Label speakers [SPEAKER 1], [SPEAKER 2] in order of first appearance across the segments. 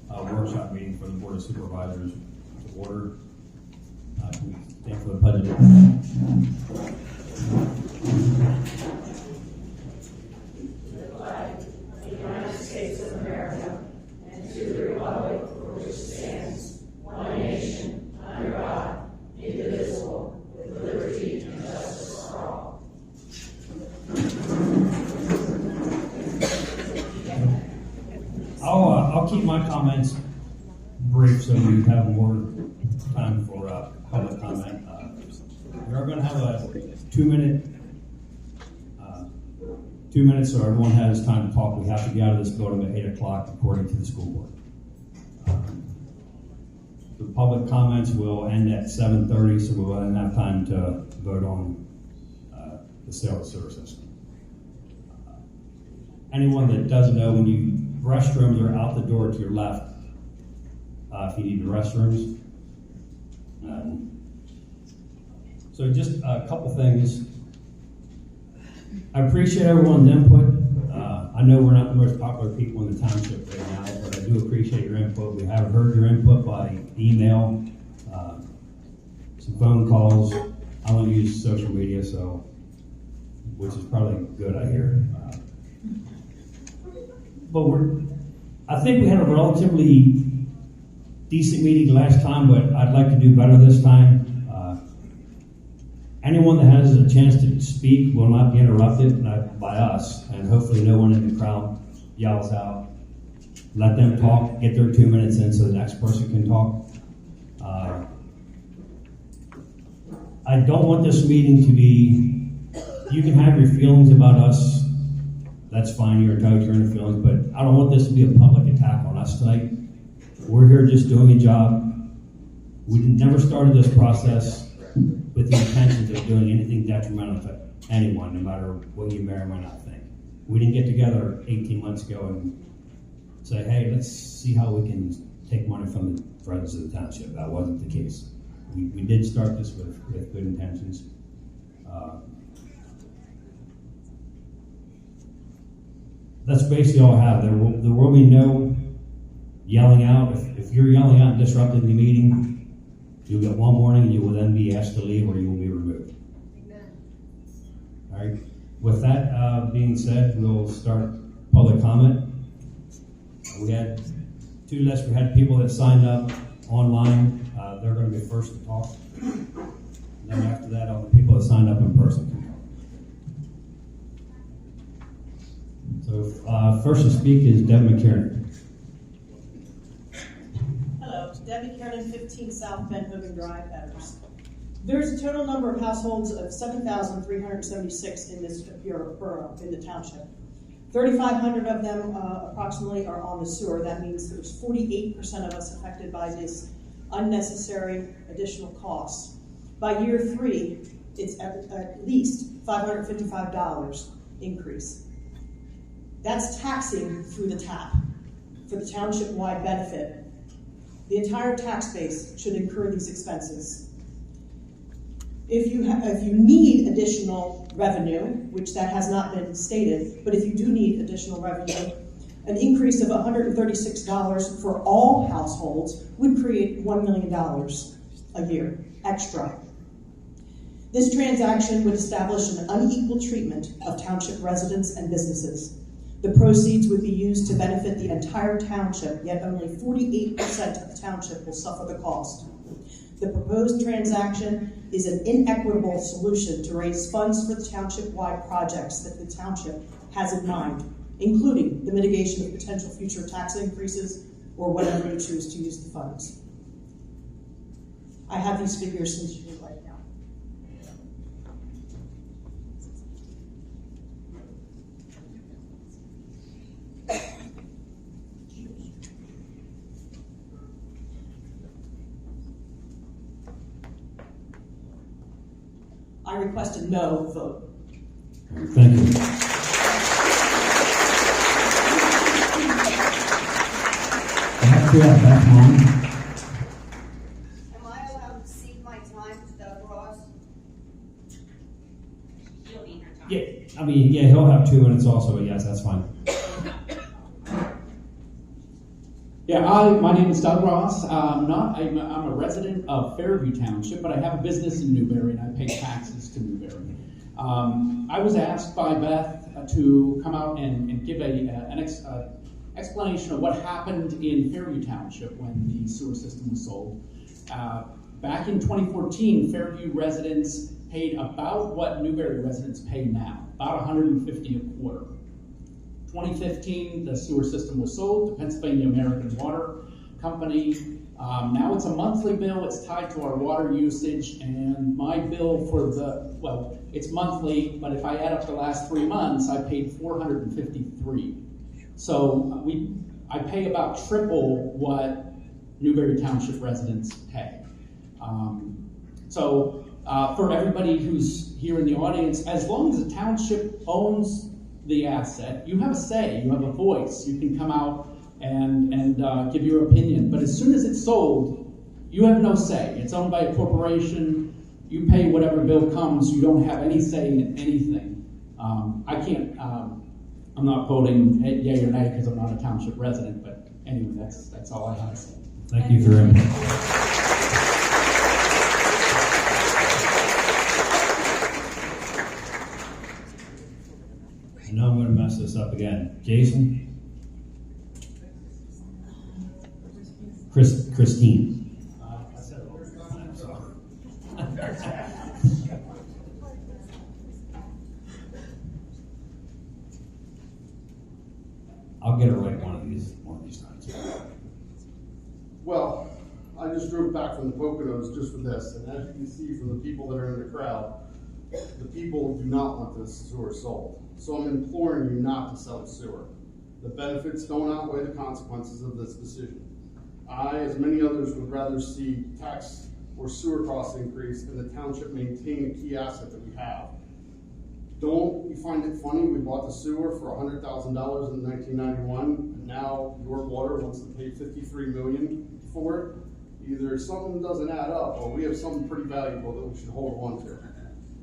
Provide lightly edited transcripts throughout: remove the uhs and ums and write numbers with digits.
[SPEAKER 1] workshop meeting for the Board of Supervisors to order. Can we stand for the pledge of I'll keep my comments brief so we have more time for public comment. We are going to have a 2 minutes so everyone has time to talk. We have to be out of this building at 8 o'clock according to the school board. The public comments will end at 7:30, so we will then have time to vote on the sale of the sewer system. Anyone that doesn't know, restrooms are out the door to your left if you need the restrooms. So just a couple things. I appreciate everyone's input. I know we're not the most popular people in the township right now, but I do appreciate your input. We have heard your input by email, some phone calls. I don't use social media, which is probably good, I hear. But I think we had a relatively decent meeting last time, but I'd like to do better this time. Anyone that has a chance to speak will not be interrupted by us, and hopefully no one in the crowd yells out. Let them talk, get their 2 minutes in so the next person can talk. I don't want this meeting to be, you can have your feelings about us. That's fine, you're entitled to your own feelings, but I don't want this to be a public attack on us tonight. We're here just doing a job. We never started this process with the intentions of doing anything detrimental to anyone, no matter what you may or may not think. We didn't get together 18 months ago and say, hey, let's see how we can take money from the residents of the township. That wasn't the case. We did start this with good intentions. That's basically all I have. There will be no yelling out. If you're yelling out and disrupting the meeting, you'll get one warning and you will then be asked to leave or you will be removed. Amen. All right. With that being said, we'll start public comment. We had two lists. We had people that signed up online. They're going to be first to talk. And then after that, all the people that signed up in person can talk. So first to speak is Deb McKiernan.
[SPEAKER 2] Debbie Kiernan, 15 South Bend Hogan Drive, Evers. There's a total number of households of 7,376 in this borough, in the township. 3,500 of them approximately are on the sewer. That means there's 48% of us affected by this unnecessary additional costs. By year 3, it's at least $555 increase. That's taxing through the tap for the township-wide benefit. The entire tax base should incur these expenses. If you need additional revenue, which that has not been stated, but if you do need additional revenue, an increase of $136 for all households would create $1 million a year extra. This transaction would establish an unequal treatment of township residents and businesses. The proceeds would be used to benefit the entire township, yet only 48% of the township will suffer the cost. The proposed transaction is an inequitable solution to raise funds for the township-wide projects that the township has in mind, including the mitigation of potential future tax increases or whatever you choose to use the funds. I have these figures since you would like now. I request a no vote.
[SPEAKER 1] Thank you. Back home.
[SPEAKER 3] Am I allowed to cede my time to Doug Ross? He'll be here.
[SPEAKER 1] Yeah, he'll have 2 minutes also, but yes, that's fine.
[SPEAKER 4] Yeah, my name is Doug Ross. I'm a resident of Fairview Township, but I have a business in Newberry and I pay taxes to Newberry. I was asked by Beth to come out and give an explanation of what happened in Fairview Township when the sewer system was sold. Back in 2014, Fairview residents paid about what Newberry residents pay now, about $150 a quarter. 2015, the sewer system was sold to Pennsylvania American Water Company. Now it's a monthly bill. It's tied to our water usage, and my bill for it's monthly, but if I add up the last 3 months, I paid $453. So I pay about triple what Newberry Township residents pay. For everybody who's here in the audience, as long as the township owns the asset, you have a say, you have a voice, you can come out and give your opinion. But as soon as it's sold, you have no say. It's owned by a corporation, you pay whatever bill comes, you don't have any say in anything. I'm not voting yay or nay because I'm not a township resident, but anyway, that's all I have to say.
[SPEAKER 1] Thank you for your input. I know I'm going to mess this up again. Jason? Christine. I said it over. I'm sorry. I'll get it right one of these times.
[SPEAKER 5] Well, I just drove back from the Poconos just for this, and as you can see from the people that are in the crowd, the people do not want this sewer sold. So I'm imploring you not to sell the sewer. The benefits don't outweigh the consequences of this decision. I, as many others, would rather see tax or sewer costs increase and the township maintain a key asset that we have. Don't you find it funny we bought the sewer for $100,000 in 1991, and now York Water wants to pay $53 million for it? Either something doesn't add up, or we have something pretty valuable that we should hold on to.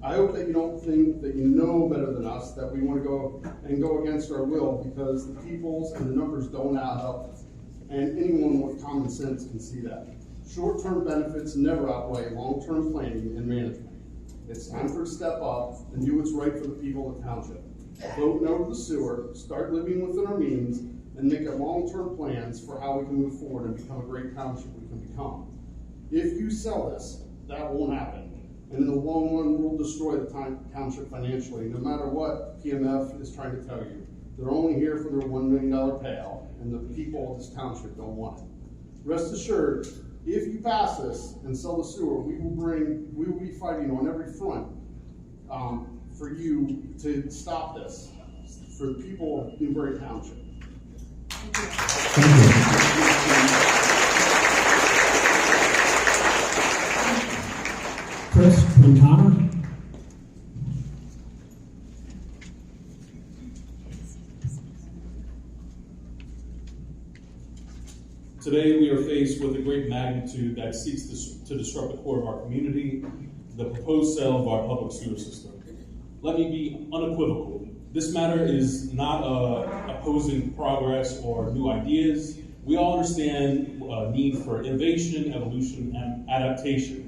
[SPEAKER 5] I hope that you don't think that you know better than us, that we want to go against our will, because the people's and the numbers don't add up. And anyone with common sense can see that. Short-term benefits never outweigh long-term planning and management. It's time for a step up and do what's right for the people of the township. Vote no to the sewer, start living within our means, and make long-term plans for how we can move forward and become a great township we can become. If you sell this, that won't happen. And in the long run, we'll destroy the township financially, no matter what PMF is trying to tell you. They're only here for their $1 million payout, and the people of this township don't want it. Rest assured, if you pass this and sell the sewer, we will be fighting on every front for you to stop this, for the people of Newberry Township.
[SPEAKER 1] Thank you. Chris Quintana?
[SPEAKER 6] Today we are faced with a great magnitude that seeks to disrupt the core of our community, the proposed sale of our public sewer system. Let me be unequivocal. This matter is not opposing progress or new ideas. We all understand need for innovation, evolution, and adaptation.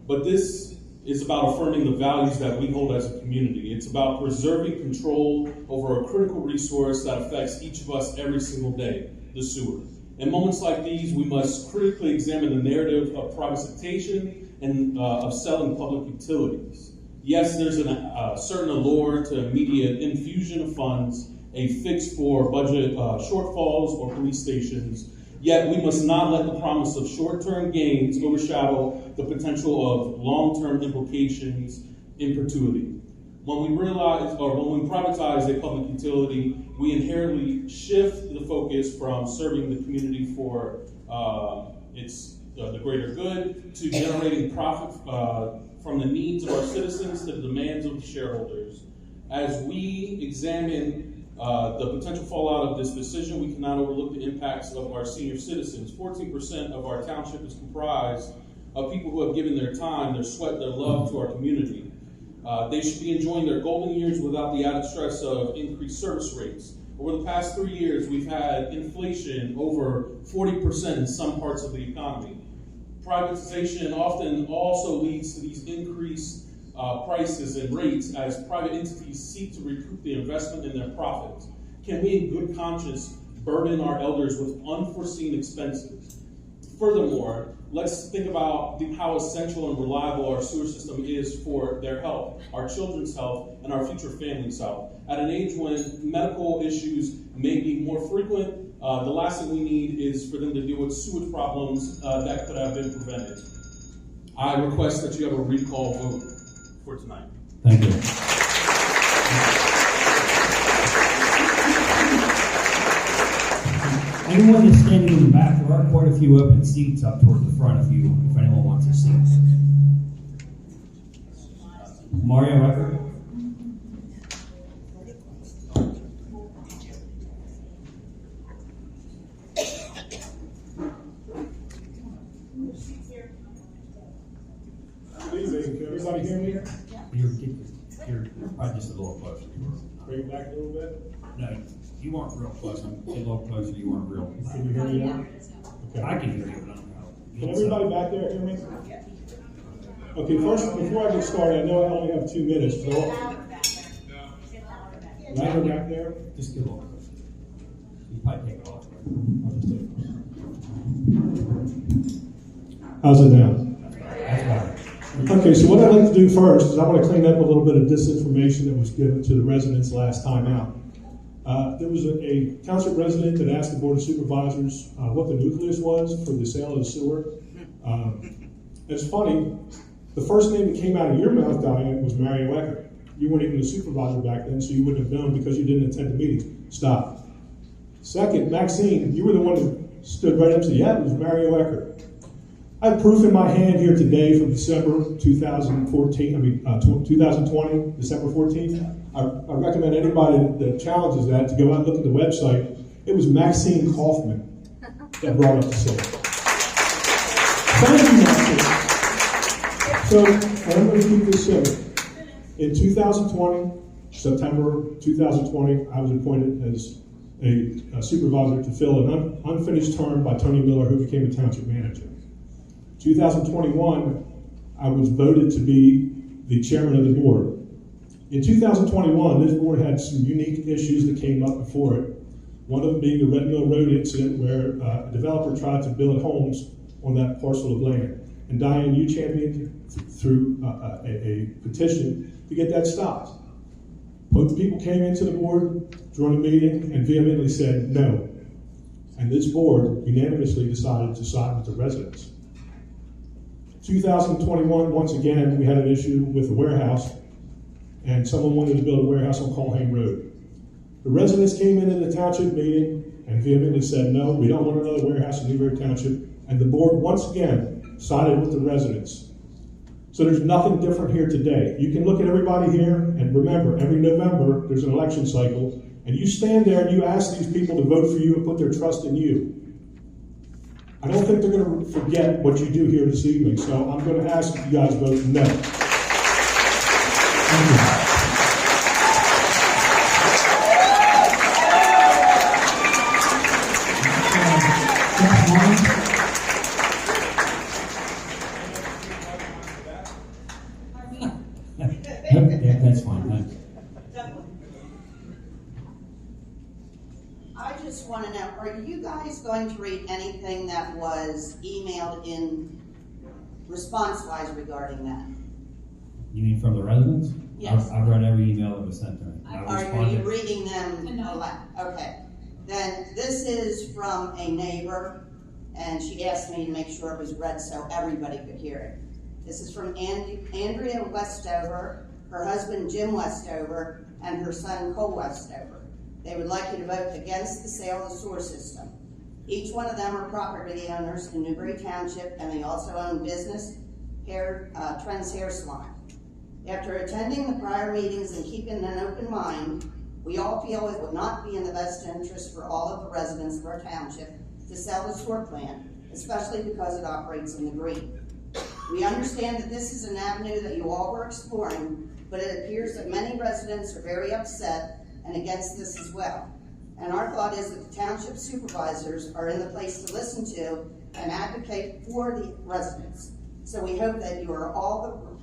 [SPEAKER 6] But this is about affirming the values that we hold as a community. It's about preserving control over a critical resource that affects each of us every single day, the sewer. In moments like these, we must critically examine the narrative of privatization and of selling public utilities. Yes, there's a certain allure to immediate infusion of funds, a fix for budget shortfalls or police stations, yet we must not let the promise of short-term gains overshadow the potential of long-term implications in perpetuity. When we privatize a public utility, we inherently shift the focus from serving the community for the greater good to generating profit from the needs of our citizens to the demands of the shareholders. As we examine the potential fallout of this decision, we cannot overlook the impacts of our senior citizens. 14% of our township is comprised of people who have given their time, their sweat, their love to our community. They should be enjoying their golden years without the added stress of increased service rates. Over the past 3 years, we've had inflation over 40% in some parts of the economy. Privatization often also leads to these increased prices and rates as private entities seek to recoup the investment in their profits. Can we in good conscience burden our elders with unforeseen expenses? Furthermore, let's think about how essential and reliable our sewer system is for their health, our children's health, and our future families' health. At an age when medical issues may be more frequent, the last thing we need is for them to deal with sewage problems that could have been prevented. I request that you have a recall vote for tonight.
[SPEAKER 1] Thank you. Anyone that's standing in the back, there are quite a few open seats up toward the front if anyone wants a seat. Mario Ecker?
[SPEAKER 7] Good evening. Can everybody hear me?
[SPEAKER 1] You're probably just a little closer.
[SPEAKER 7] Bring it back a little bit.
[SPEAKER 1] No, you weren't real close. I'm a little closer. You weren't real.
[SPEAKER 7] Can you hear me now? Okay.
[SPEAKER 1] I can hear you, but I don't know.
[SPEAKER 7] Can everybody back there hear me? Okay, first, before I get started, I know I only have 2 minutes, so louder back there.
[SPEAKER 1] Just get a little closer. You probably take it off.
[SPEAKER 7] I'll just take it. How's it now?
[SPEAKER 1] That's better.
[SPEAKER 7] Okay, so what I'd like to do first is I want to clean up a little bit of disinformation that was given to the residents last time out. There was a township resident that asked the Board of Supervisors what the nucleus was for the sale of the sewer. It's funny, the first name that came out of your mouth, Diane, was Mario Ecker. You weren't even a supervisor back then, so you wouldn't have known because you didn't attend the meetings. Stop. Second, Maxine, you were the one that stood right up and said, yeah, it was Mario Ecker. I have proof in my hand here today from December 2020, December 14th. I recommend anybody that challenges that to go out and look at the website. It was Maxine Kaufman that brought up the sale. Thank you, Maxine. So I'm going to keep this simple. In 2020, September 2020, I was appointed as a supervisor to fill an unfinished term by Tony Miller, who became a township manager. 2021, I was voted to be the chairman of the board. In 2021, this board had some unique issues that came up before it. One of them being the Red Mill Road incident where a developer tried to build homes on that parcel of land. And Diane, you championed through a petition to get that stopped. Both people came into the board during the meeting and vehemently said no. And this board unanimously decided to side with the residents. 2021, once again, we had an issue with a warehouse, and someone wanted to build a warehouse on Colhane Road. The residents came into the township meeting and vehemently said, no, we don't want another warehouse in Newberry Township, and the board once again sided with the residents. So there's nothing different here today. You can look at everybody here, and remember, every November, there's an election cycle, and you stand there and you ask these people to vote for you and put their trust in you. I don't think they're going to forget what you do here this evening, so I'm going to ask if you guys vote no. Thank you.
[SPEAKER 1] Yeah, that's fine, thanks.
[SPEAKER 3] I just want to know, are you guys going to read anything that was emailed in response-wise regarding that?
[SPEAKER 1] You mean from the residents?
[SPEAKER 3] Yes.
[SPEAKER 1] I've read every email that was sent to me. I
[SPEAKER 3] Are you
[SPEAKER 1] responded.
[SPEAKER 3] reading them aloud? Okay. Then this is from a neighbor, and she asked me to make sure it was read so everybody could hear it. This is from Andrea Westover, her husband Jim Westover, and her son Cole Westover. They would like you to vote against the sale of the sewer system. Each one of them are property owners in Newberry Township, and they also own business, Trends Hair Salon. After attending the prior meetings and keeping an open mind, we all feel it would not be in the best interest for all of the residents of our township to sell the sewer plant, especially because it operates in the green. We understand that this is an avenue that you all were exploring, but it appears that many residents are very upset and against this as well. And our thought is that the township supervisors are in the place to listen to and advocate for the residents. So we hope that you are all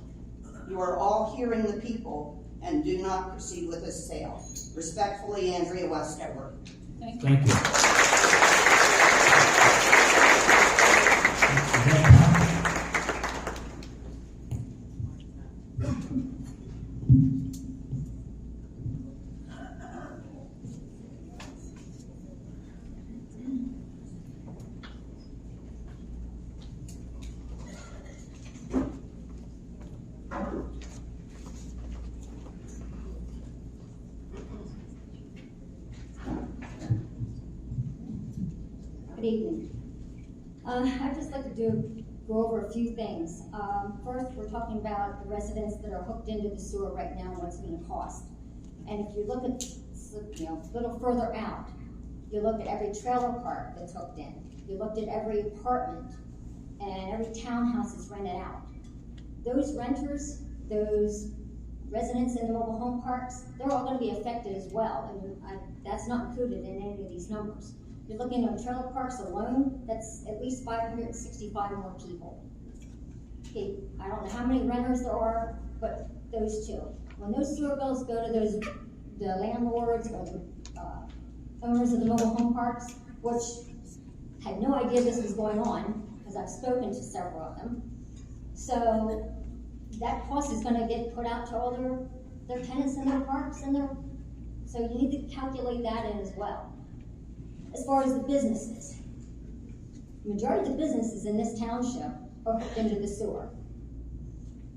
[SPEAKER 3] hearing the people and do not proceed with this sale. Respectfully, Andrea Westover.
[SPEAKER 1] Thank you.
[SPEAKER 8] Good evening. I'd just like to go over a few things. First, we're talking about the residents that are hooked into the sewer right now and what's going to cost. And if you look at, a little further out, you look at every trailer park that's hooked in. You looked at every apartment and every townhouse is rented out. Those renters, those residents in the mobile home parks, they're all going to be affected as well. And that's not included in any of these numbers. You're looking at trailer parks alone, that's at least 565 more people. Okay, I don't know how many renters there are, but those two. When those sewer bills go to the landlords or the owners of the mobile home parks, which had no idea this was going on, because I've spoken to several of them. So that cost is gonna get put out to all their tenants in their parks so you need to calculate that in as well. As far as the businesses, the majority of the businesses in this township are hooked into the sewer.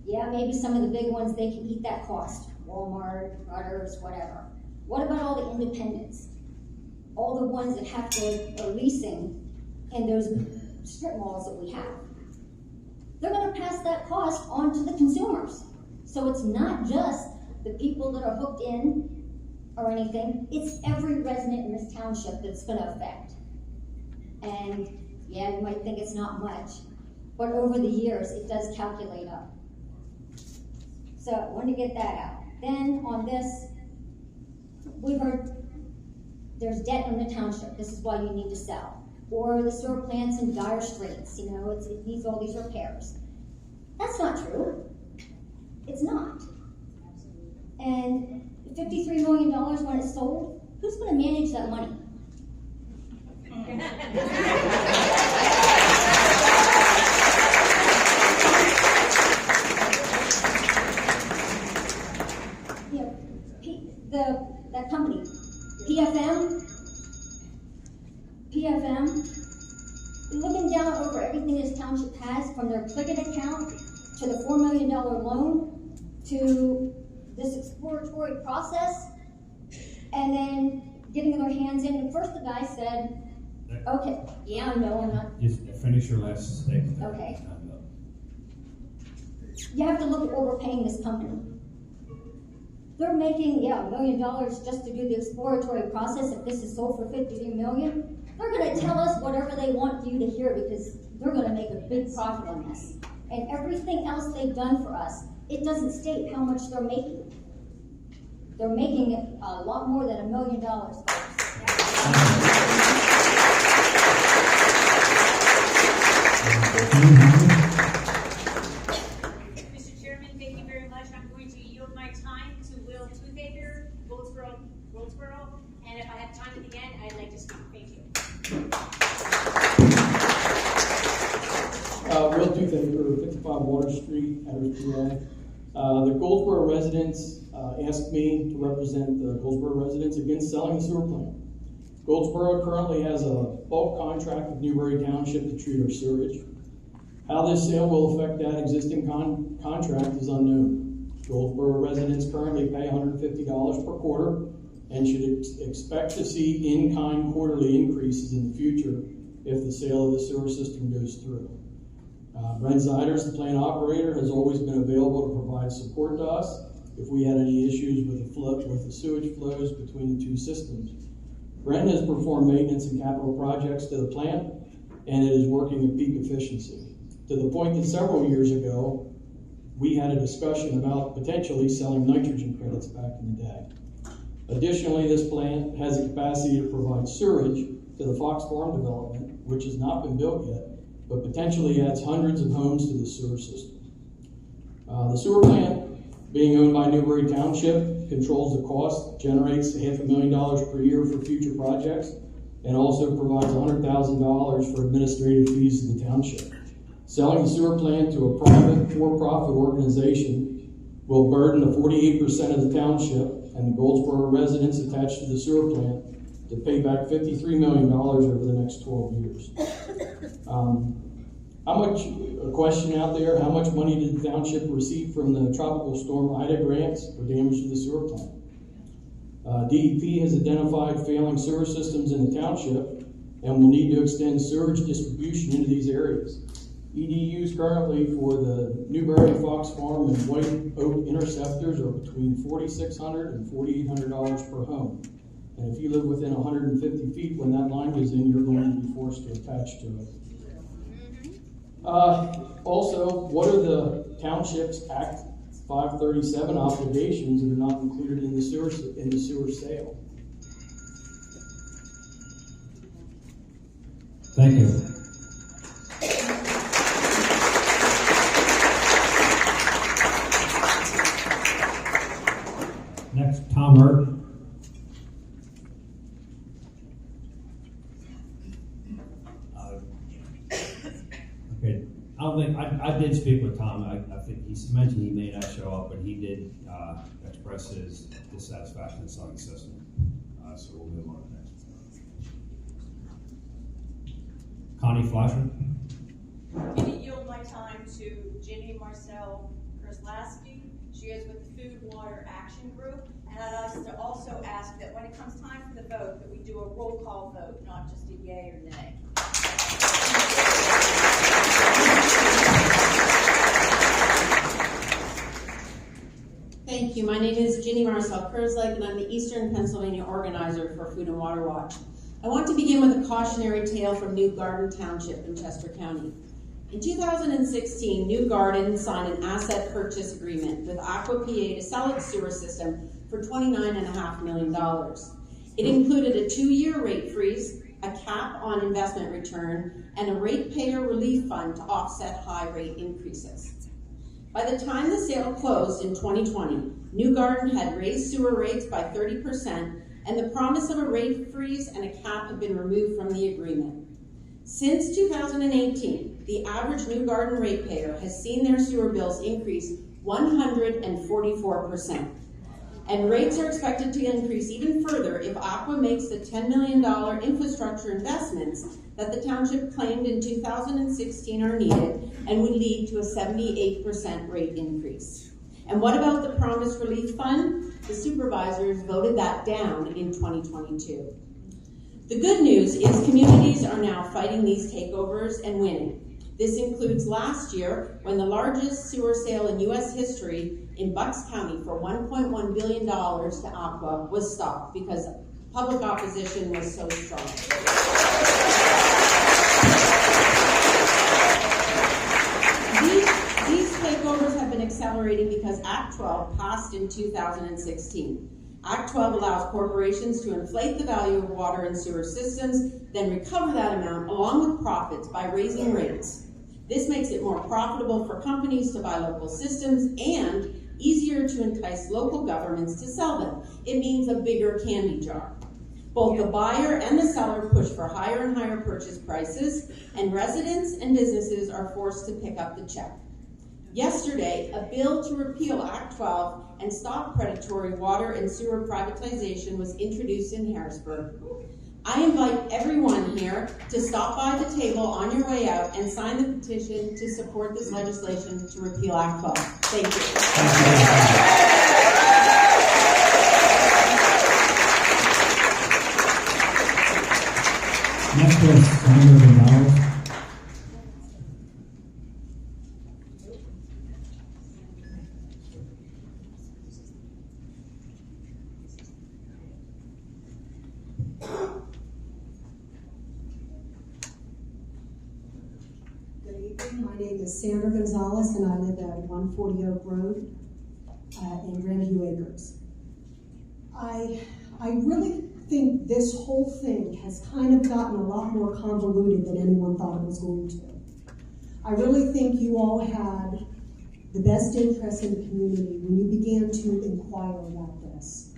[SPEAKER 8] Yeah, maybe some of the big ones, they can eat that cost. Walmart, Rudders, whatever. What about all the independents? All the ones that are leasing in those strip malls that we have. They're gonna pass that cost on to the consumers. So it's not just the people that are hooked in or anything, it's every resident in this township that's gonna affect. And yeah, you might think it's not much, but over the years, it does calculate up. So I wanted to get that out. Then on this, we've heard there's debt in the township, this is why you need to sell. Or the sewer plant's in dire straits, it needs all these repairs. That's not true. It's not. And $53 million when it's sold, who's going to manage that money? That company, PFM, looking down over everything this township has, from their Pliget account to the $4 million loan to this exploratory process, and then getting their hands in. And first the guy said, okay, yeah, no, I'm not.
[SPEAKER 1] Just finish your last statement.
[SPEAKER 8] Okay. You have to look at what we're paying this company. They're making, $1 million just to do the exploratory process. If this is sold for $53 million, they're gonna tell us whatever they want you to hear, because they're gonna make a big profit on this. And everything else they've done for us, it doesn't state how much they're making. They're making a lot more than $1 million.
[SPEAKER 9] Mr. Chairman, thank you very much. I'm going to yield my time to Will Toothaker, Goldsboro, and if I have time at the end, I'd like to speak. Thank you.
[SPEAKER 10] Will Toothaker, 55 Water Street, Edwards, PA. The Goldsboro residents asked me to represent the Goldsboro residents against selling the sewer plant. Goldsboro currently has a bulk contract with Newberry Township to treat our sewage. How this sale will affect that existing contract is unknown. Goldsboro residents currently pay $150 per quarter and should expect to see in-kind quarterly increases in the future if the sale of the sewer system goes through. Brent Ziders, the plant operator, has always been available to provide support to us if we had any issues with the sewage flows between the two systems. Brent has performed maintenance and capital projects to the plant, and it is working at peak efficiency, to the point that several years ago, we had a discussion about potentially selling nitrogen credits back in the day. Additionally, this plant has the capacity to provide sewerage to the Fox Farm development, which has not been built yet, but potentially adds hundreds of homes to the sewer system. The sewer plant, being owned by Newberry Township, controls the cost, generates $500,000 per year for future projects, and also provides $100,000 for administrative fees to the township. Selling the sewer plant to a private for-profit organization will burden the 48% of the township and the Goldsboro residents attached to the sewer plant to pay back $53 million over the next 12 years. A question out there, how much money did the township receive from the Tropical Storm Ida grants for damage to the sewer plant? DEP has identified failing sewer systems in the township and will need to extend sewage distribution into these areas. EDUs currently for the Newberry, Fox Farm, and White Oak interceptors are between $4,600 and $4,800 per home. And if you live within 150 feet when that line goes in, you're going to be forced to attach to it. Also, what are the Township's Act 537 obligations that are not included in the sewer sale?
[SPEAKER 1] Thank you. Next, Tom Hurt. Okay, I don't think, I did speak with Tom. I think he mentioned he may not show up, but he did express his dissatisfaction in selling the system. So we'll move on to the next. Connie Flasher.
[SPEAKER 11] I'm going to yield my time to Ginny Marcel Kerslaski. She is with the Food Water Action Group. And I'd like to also ask that when it comes time for the vote, that we do a roll call vote, not just a yay or nay.
[SPEAKER 2] Thank you. My name is Ginny Marcel Kerslake, and I'm the Eastern Pennsylvania organizer for Food and Water Watch. I want to begin with a cautionary tale from New Garden Township in Chester County. In 2016, New Garden signed an asset purchase agreement with Aqua PA to sell its sewer system for $29.5 million. It included a 2-year rate freeze, a cap on investment return, and a ratepayer relief fund to offset high rate increases. By the time the sale closed in 2020, New Garden had raised sewer rates by 30%, and the promise of a rate freeze and a cap had been removed from the agreement. Since 2018, the average New Garden ratepayer has seen their sewer bills increase 144%. And rates are expected to increase even further if Aqua makes the $10 million infrastructure investments that the township claimed in 2016 are needed and would lead to a 78% rate increase. And what about the promised relief fund? The supervisors voted that down in 2022. The good news is communities are now fighting these takeovers and winning. This includes last year when the largest sewer sale in U.S. history in Bucks County for $1.1 billion to Aqua was stopped because public opposition was so strong. These takeovers have been accelerating because Act 12 passed in 2016. Act 12 allows corporations to inflate the value of water and sewer systems, then recover that amount along with profits by raising rates. This makes it more profitable for companies to buy local systems and easier to entice local governments to sell them. It means a bigger candy jar. Both the buyer and the seller push for higher and higher purchase prices, and residents and businesses are forced to pick up the check. Yesterday, a bill to repeal Act 12 and stop predatory water and sewer privatization was introduced in Harrisburg. I invite everyone here to stop by the table on your way out and sign the petition to support this legislation to repeal Act 12. Thank you.
[SPEAKER 1] Next is Senator Gonzalez.
[SPEAKER 12] My name is Sandra Gonzalez, and I live at 140 Oak Road in Grandview Acres. I I really think this whole thing has kind of gotten a lot more convoluted than anyone thought it was going to. I really think you all had the best interest in the community when you began to inquire about this.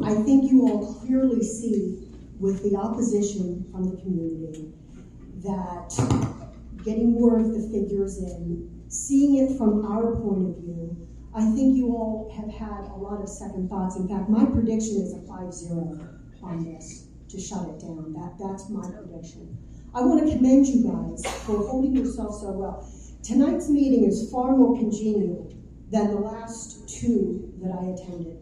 [SPEAKER 12] I think you all clearly see with the opposition from the community that getting more of the figures in, seeing it from our point of view, I think you all have had a lot of second thoughts. In fact, my prediction is a 5-0 on this to shut it down. That's my prediction. I want to commend you guys for holding yourself so well. Tonight's meeting is far more congenial than the last two that I attended.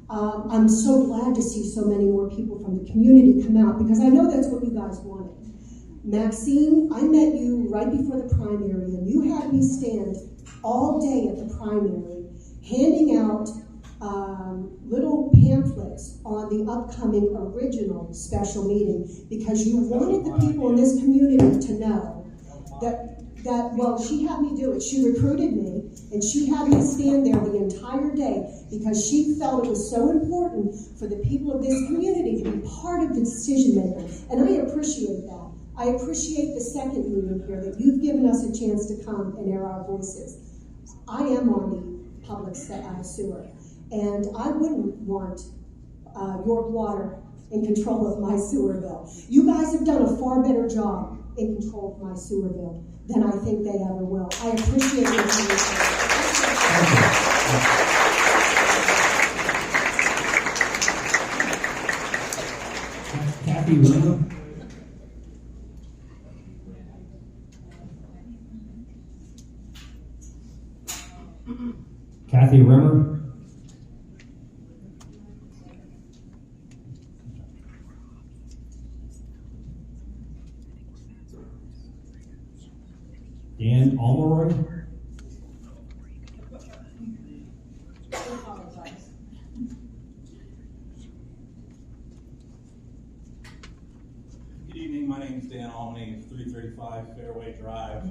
[SPEAKER 12] I'm so glad to see so many more people from the community come out because I know that's what you guys wanted. Maxine, I met you right before the primary and you had me stand all day at the primary handing out little pamphlets on the upcoming original special meeting because you wanted the people in this community to know that well, she had me do it. She recruited me, and she had me stand there the entire day because she felt it was so important for the people of this community to be part of the decision making. And I appreciate that. I appreciate the second meeting here that you've given us a chance to come and air our voices. I am on the public sewer, and I wouldn't want York Water in control of my sewer bill. You guys have done a far better job in control of my sewer bill than I think they ever will. I appreciate your time.
[SPEAKER 1] Kathy Rimmer. Kathy Rimmer. Dan Almeroy.
[SPEAKER 13] Good evening, my name is Dan Almany, 335 Fairway Drive,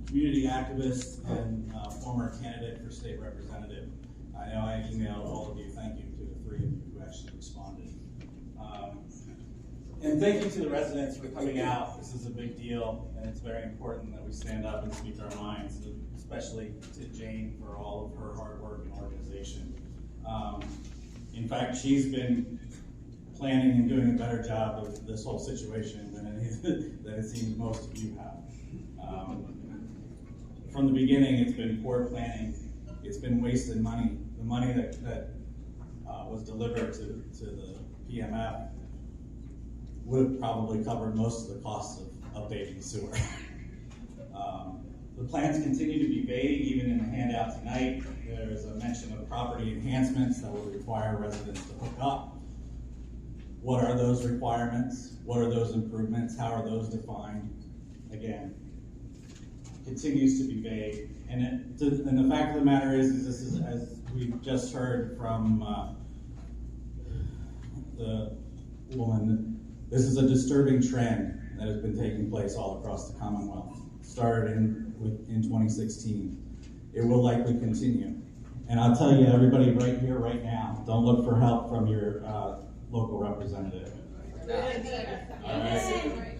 [SPEAKER 13] community activist and former candidate for state representative. I know I emailed all of you, thank you to the three of you who actually responded. And thank you to the residents for coming out. This is a big deal, and it's very important that we stand up and speak our minds, especially to Jane for all of her hard work and organization. In fact, she's been planning and doing a better job of this whole situation than it seems most of you have. From the beginning, it's been poor planning. It's been wasted money. The money that was delivered to the PMF would have probably covered most of the costs of updating the sewer. The plans continue to be vague, even in the handout tonight. There's a mention of property enhancements that will require residents to hook up. What are those requirements? What are those improvements? How are those defined? Again, continues to be vague. And the fact of the matter is this is, as we've just heard from the woman, this is a disturbing trend that has been taking place all across the Commonwealth. Started in 2016. It will likely continue. And I'll tell you, everybody right here, right now, don't look for help from your local representative. All right.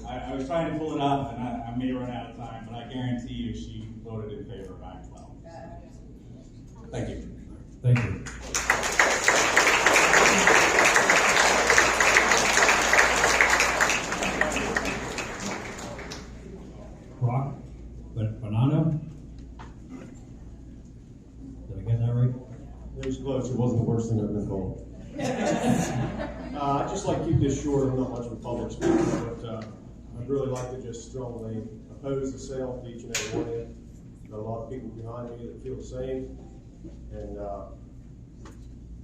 [SPEAKER 13] I was trying to pull it up, and I may run out of time, but I guarantee you she voted in favor of Act 12. Thank you.
[SPEAKER 1] Thank you. Rock, Banano. Did I get that right?
[SPEAKER 14] It was close. It wasn't the worst thing I've been told. I'd just like to keep this short. I'm not much of a public speaker, but I'd really like to just strongly oppose the sale to each and every one of you. There are a lot of people behind me that feel the same, and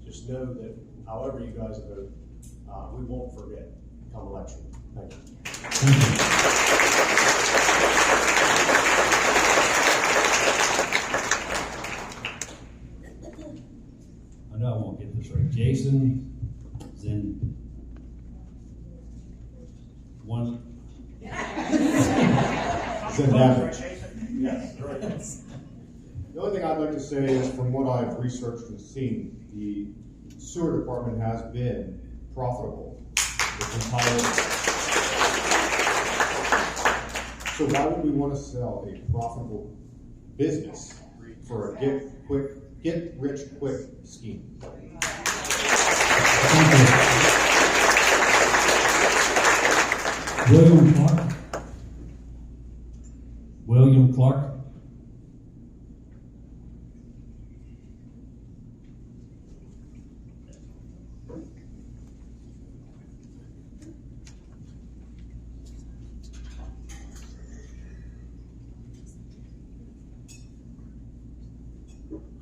[SPEAKER 14] just know that however you guys vote, we won't forget come election. Thank you.
[SPEAKER 1] I know I won't get this right. Jason Zin. One.
[SPEAKER 14] Yes, right. The only thing I'd like to say is from what I've researched and seen, the sewer department has been profitable this entire. So why would we want to sell a profitable business for a get rich quick scheme?
[SPEAKER 1] William Clark. William Clark.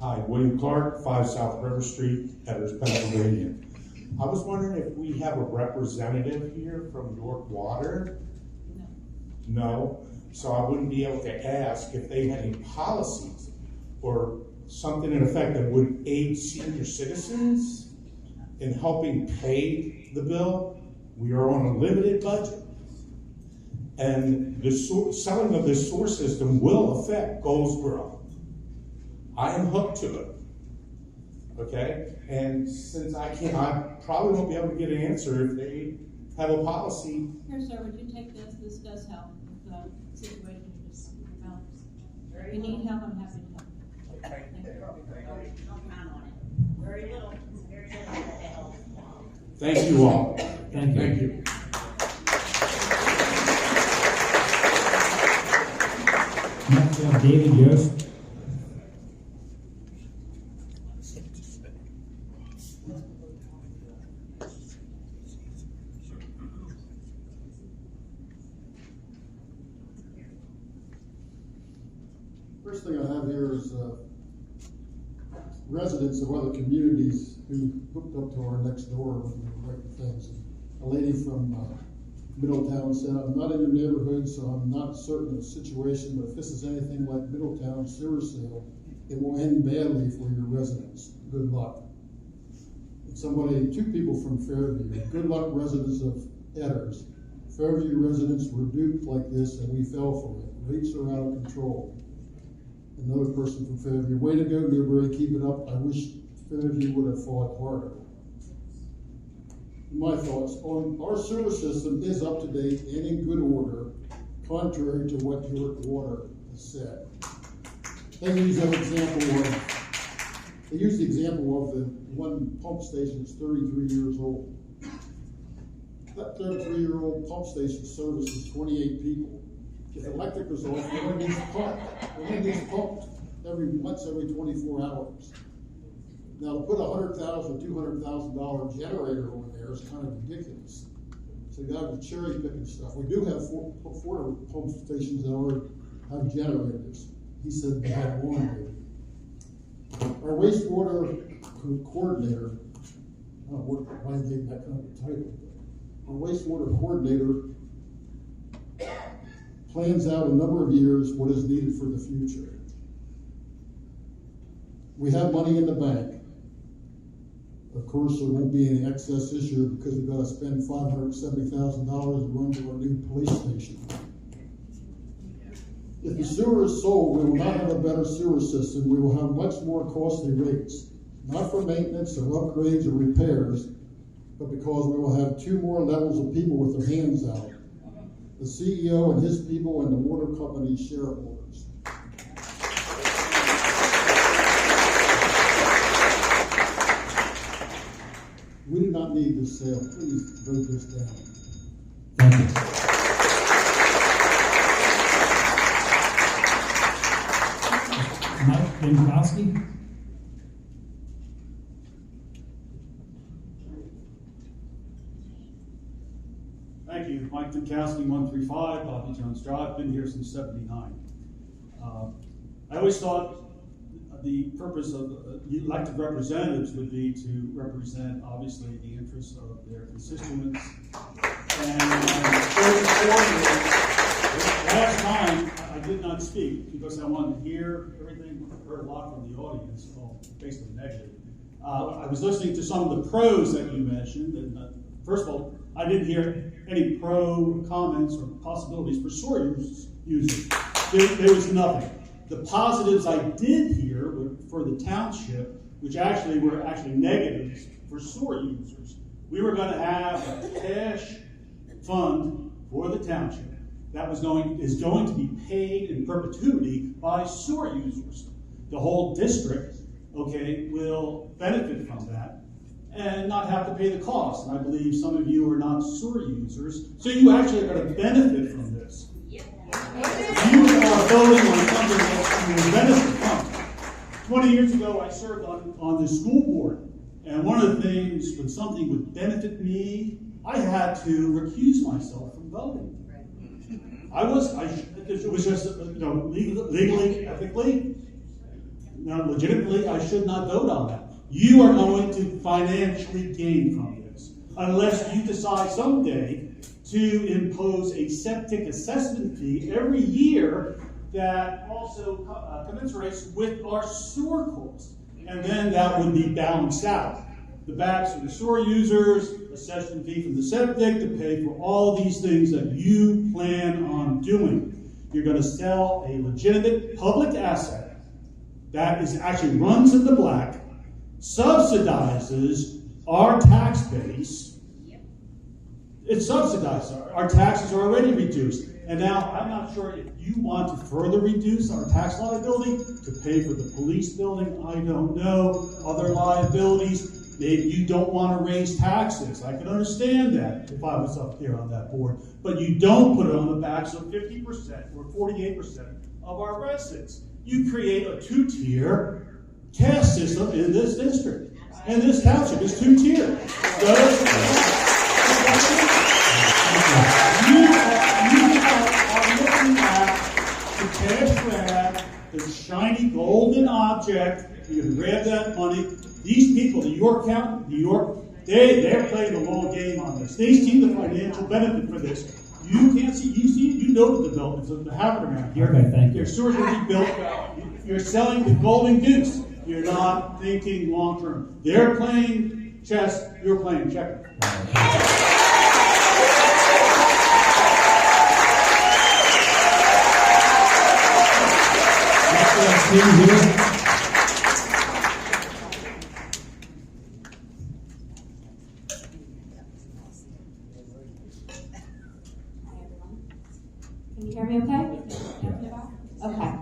[SPEAKER 15] Hi, William Clark, 5 South River Street, Headers, Pennsylvania. I was wondering if we have a representative here from York Water? No? So I wouldn't be able to ask if they had any policies or something in effect that would aid senior citizens in helping pay the bill. We are on a limited budget. And the selling of this sewer system will affect Goldsboro. I am hooked to it, okay? And since I probably won't be able to get an answer if they have a policy.
[SPEAKER 16] Here, sir, would you take this? This does help with the situation you just developed. If you need help, I'm happy to help.
[SPEAKER 9] Very little, very little.
[SPEAKER 15] Thank you all.
[SPEAKER 1] Thank you.
[SPEAKER 15] Thank you.
[SPEAKER 1] Next, we have David Yost.
[SPEAKER 5] First thing I have here is residents of other communities who hooked up to our next door when we were writing things. A lady from Middletown said, "I'm not in your neighborhood, so I'm not certain of the situation, but if this is anything like Middletown sewer sale, it will end badly for your residents. Good luck." And two people from Fairview, good luck residents of Edders. Fairview residents were duped like this and we fell for it. Rates are out of control. Another person from Fairview, way to go, Newberry, keep it up. I wish Fairview would have fought harder. My thoughts on our sewer system is up to date and in good order, contrary to what York Water has said. They use the example of the one pump station that's 33 years old. That 33-year-old pump station services 28 people. If electric was off, we only need to pump. We only need to pump once every 24 hours. Now, to put $100,000 or $200,000 generator over there is kind of ridiculous. So you got to be cherry picking stuff. We do have four pump stations that already have generators. He said we had one. Our wastewater coordinator, I don't know why I gave that kind of a title. Our wastewater coordinator plans out a number of years what is needed for the future. We have money in the bank. Of course, there won't be any excess this year because we've got to spend $570,000 to run to our new police station. If the sewer is sold, we will not have a better sewer system. We will have much more costly rates, not for maintenance or upgrades or repairs, but because we will have 2 more levels of people with their hands out. The CEO and his people and the water company shareholders. We do not need this sale. Please vote this down.
[SPEAKER 1] Thank you. Mike Binkowski.
[SPEAKER 17] Thank you. Mike Binkowski, 135 Bobby Jones Drive. Been here since '79. I always thought the purpose of elected representatives would be to represent, obviously, the interests of their constituents. And last time I did not speak because I wanted to hear everything. I heard a lot from the audience, all basically negative. I was listening to some of the pros that you mentioned, and first of all, I didn't hear any pro comments or possibilities for sewer users. There was nothing. The positives I did hear were for the township, which were negatives for sewer users. We were gonna have a cash fund for the township that is going to be paid in perpetuity by sewer users. The whole district, okay, will benefit from that and not have to pay the cost. And I believe some of you are not sewer users, so you actually are going to benefit from this. You are voting on something that you will benefit from. 20 years ago, I served on the school board, and one of the things when something would benefit me, I had to recuse myself from voting. It was just, legally, ethically, legitimately, I should not vote on that. You are going to financially gain from this, unless you decide someday to impose a septic assessment fee every year that also commensurates with our sewer costs. And then that would be balanced out. The backs for the sewer users, assessment fee from the septic to pay for all these things that you plan on doing. You're going to sell a legitimate public asset that is actually runs in the black, subsidizes our tax base. It subsidizes. Our taxes are already reduced. And now I'm not sure if you want to further reduce our tax liability to pay for the police building. I don't know. Other liabilities. Maybe you don't want to raise taxes. I can understand that if I was up there on that board. But you don't put it on the backs of 50% or 48% of our residents. You create a two-tier caste system in this district. And this township is two-tier. You are looking at the cash grab, the shiny golden object. You can grab that money. These people, the York County, they're playing the long game on this. They see the financial benefit for this. You can't see, you know the developments that happen around here.
[SPEAKER 1] Okay, thank you.
[SPEAKER 17] Your sewers will be built. You're selling the golden goose. You're not thinking long term. They're playing chess. You're playing checkers.
[SPEAKER 18] Can you hear me okay? Okay.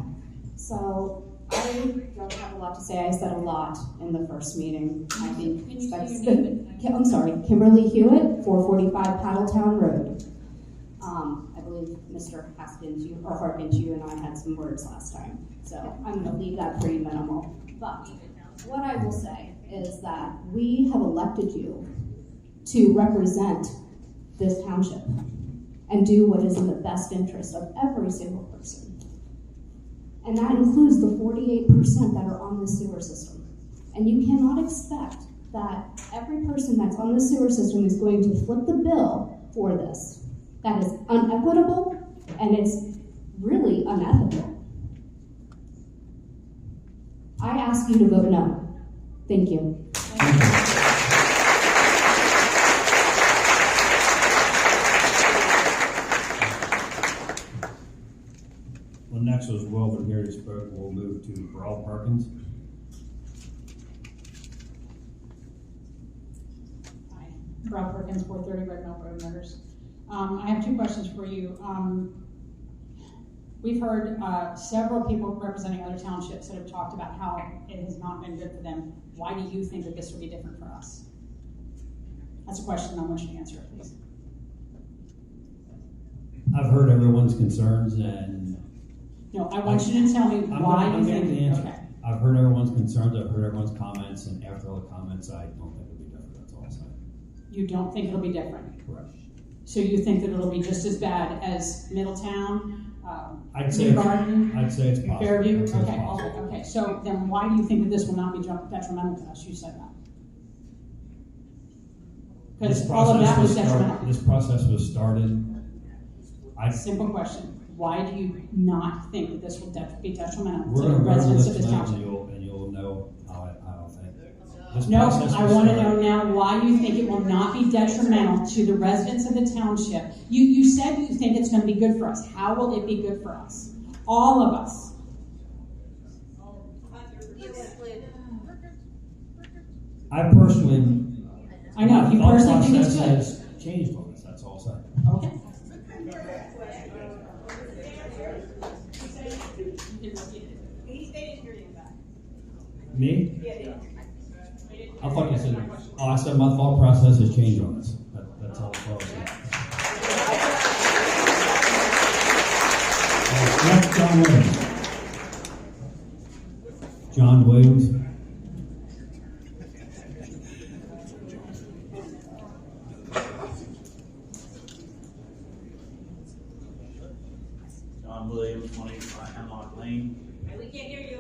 [SPEAKER 18] So I don't have a lot to say. I said a lot in the first meeting. I think
[SPEAKER 16] Can you say your name?
[SPEAKER 18] I'm sorry, Kimberly Hewitt, 445 Paddletown Road. I believe Mr. Haskins, Harkins, you and I had some words last time. So I'm going to leave that pretty minimal. But what I will say is that we have elected you to represent this township and do what is in the best interest of every single person. And that includes the 48% that are on the sewer system. And you cannot expect that every person that's on the sewer system is going to flip the bill for this. That is unequitable, and it's really unethical. I ask you to vote no. Thank you.
[SPEAKER 1] Well, next was Wilbur here who spoke. We'll move to Brawl Perkins.
[SPEAKER 16] Hi, Rob Perkins, 430 Red Mill Road, Motors. I have two questions for you. We've heard several people representing other townships that have talked about how it has not been good for them. Why do you think that this will be different for us? That's a question I want you to answer, please.
[SPEAKER 1] I've heard everyone's concerns, and
[SPEAKER 16] No, I want you to tell me why you think.
[SPEAKER 1] the answer.
[SPEAKER 16] Okay.
[SPEAKER 1] I've heard everyone's concerns. I've heard everyone's comments, and after all the comments, I don't think it'll be different. That's all I'm saying.
[SPEAKER 16] You don't think it'll be different?
[SPEAKER 1] Correct.
[SPEAKER 16] So you think that it'll be just as bad as Middletown,
[SPEAKER 1] I'd say
[SPEAKER 16] Newgarden,
[SPEAKER 1] it's possible.
[SPEAKER 16] Fairview?
[SPEAKER 1] I'd say it's
[SPEAKER 16] Okay,
[SPEAKER 1] possible.
[SPEAKER 16] okay. So then why do you think that this will not be detrimental to us? You said that. Because all of that was detrimental.
[SPEAKER 1] This process was started.
[SPEAKER 16] Simple question. Why do you not think that this will be detrimental
[SPEAKER 1] We're
[SPEAKER 16] to the
[SPEAKER 1] going to run
[SPEAKER 16] residents
[SPEAKER 1] this
[SPEAKER 16] of this
[SPEAKER 1] tonight,
[SPEAKER 16] township?
[SPEAKER 1] and you'll know how I think. This
[SPEAKER 16] No,
[SPEAKER 1] process
[SPEAKER 16] I
[SPEAKER 1] was
[SPEAKER 16] want to know
[SPEAKER 1] started.
[SPEAKER 16] now why you think it will not be detrimental to the residents of the township. You said you think it's going to be good for us. How will it be good for us? All of us.
[SPEAKER 1] I personally,
[SPEAKER 16] I know, if you
[SPEAKER 1] My thought
[SPEAKER 16] personally think it's
[SPEAKER 1] process
[SPEAKER 16] good.
[SPEAKER 1] has changed on us, that's all I'm saying.
[SPEAKER 16] Okay.
[SPEAKER 11] They didn't hear you back.
[SPEAKER 1] Me?
[SPEAKER 11] Yeah, they
[SPEAKER 1] I thought you said, oh, I said my thought process has changed on us. That's all I was saying. Next, John Williams. John Williams.
[SPEAKER 13] John Williams, 185 Hemlock Lane.
[SPEAKER 9] We can't hear you.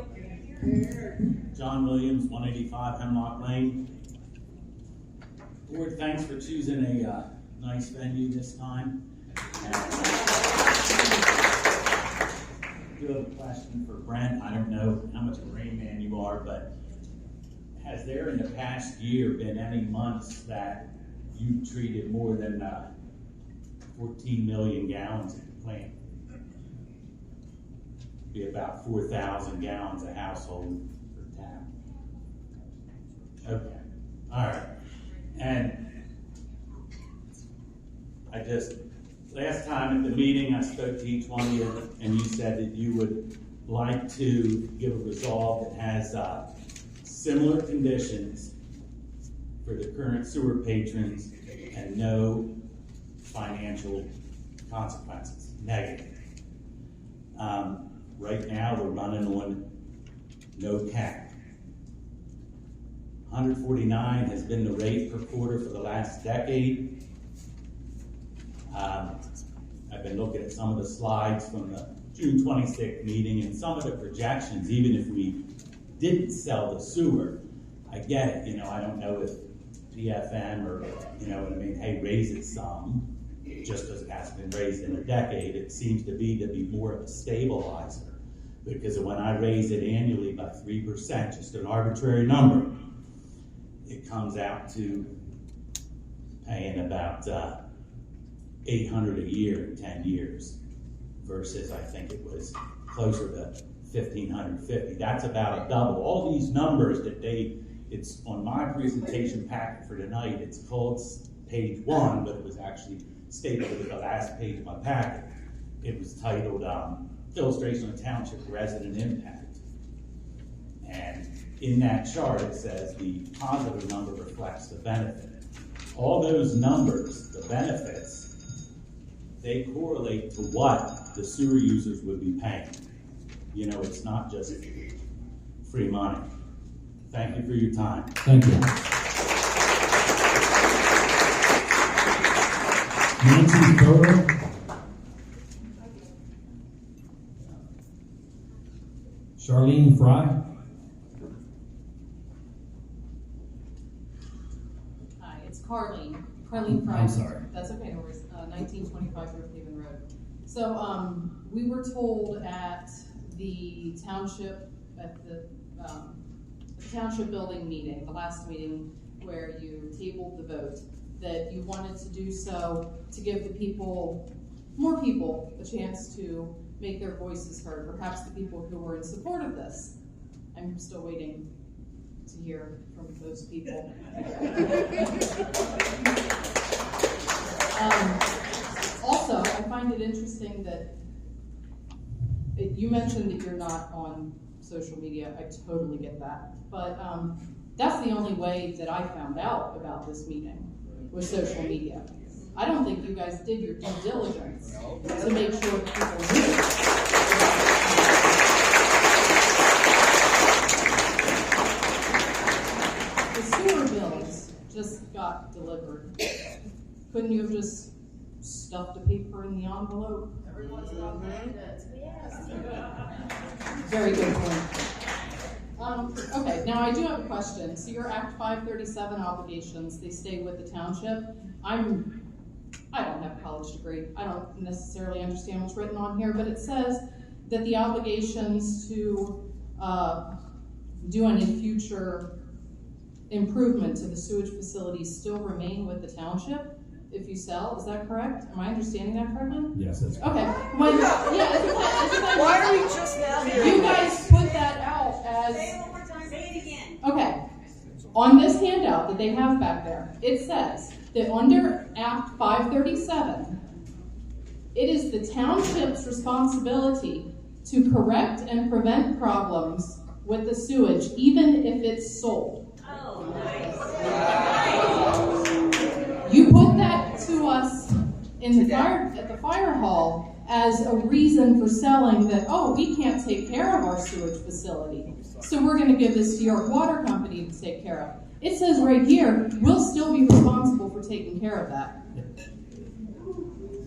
[SPEAKER 13] John Williams, 185 Hemlock Lane. Board, thanks for choosing a nice venue this time. I do have a question for Brent. I don't know how much of a Rain Man you are, but has there in the past year been any months that you treated more than 14 million gallons at the plant? Be about 4,000 gallons a household per town. Okay, all right. And last time at the meeting, I spoke to each one of you, and you said that you would like to give a resolve that has similar conditions for the current sewer patrons and no financial consequences, negative. Right now, we're running on no cap. 149 has been the rate per quarter for the last decade. I've been looking at some of the slides from the June 26th meeting and some of the projections, even if we didn't sell the sewer. I get it, I don't know if PFM or, what I mean, hey, raise it some, just because it hasn't been raised in a decade. It seems to be more of a stabilizer. Because when I raise it annually by 3%, just an arbitrary number, it comes out to paying about $800 a year in 10 years, versus I think it was closer to $1,550. That's about a double. All these numbers that it's on my presentation packet for tonight. It's called page 1, but it was actually stapled at the last page of my packet. It was titled Illustration of Township Resident Impact. And in that chart, it says the positive number reflects the benefit. All those numbers, the benefits, they correlate to what the sewer users would be paying. It's not just free money. Thank you for your time.
[SPEAKER 1] Thank you. Nancy Coder. Charlene Fry.
[SPEAKER 19] Hi, it's Carlene. Carlene Fry.
[SPEAKER 1] I'm sorry.
[SPEAKER 19] That's okay, no worries. 1925 Brookhaven Road. So we were told at the township, township building meeting, the last meeting where you tabled the vote, that you wanted to do so to give the more people, a chance to make their voices heard, perhaps the people who were in support of this. I'm still waiting to hear from those people. Also, I find it interesting that you mentioned that you're not on social media. I totally get that. But that's the only way that I found out about this meeting, was social media. I don't think you guys did your due diligence to make sure that people knew. The sewer bills just got delivered. Couldn't you have just stuffed the paper in the envelope? Everyone's got that. Very good point. Okay, now I do have a question. So your Act 537 obligations, they stay with the township. I don't have a college degree. I don't necessarily understand what's written on here, but it says that the obligations to do any future improvement to the sewage facilities still remain with the township if you sell. Is that correct? Am I understanding that correctly?
[SPEAKER 1] Yes, that's correct.
[SPEAKER 19] Okay. Isn't that
[SPEAKER 11] Why are we just now hearing
[SPEAKER 19] you
[SPEAKER 11] that?
[SPEAKER 19] guys put that out as...
[SPEAKER 9] Say it one more time. Say it again.
[SPEAKER 19] Okay. On this handout that they have back there, it says that under Act 537, it is the township's responsibility to correct and prevent problems with the sewage, even if it's sold.
[SPEAKER 9] Oh, nice.
[SPEAKER 19] You put that to us in the at the fire hall as a reason for selling that, oh, we can't take care of our sewage facility, so we're going to give this to York Water Company to take care of. It says right here, we'll still be responsible for taking care of that.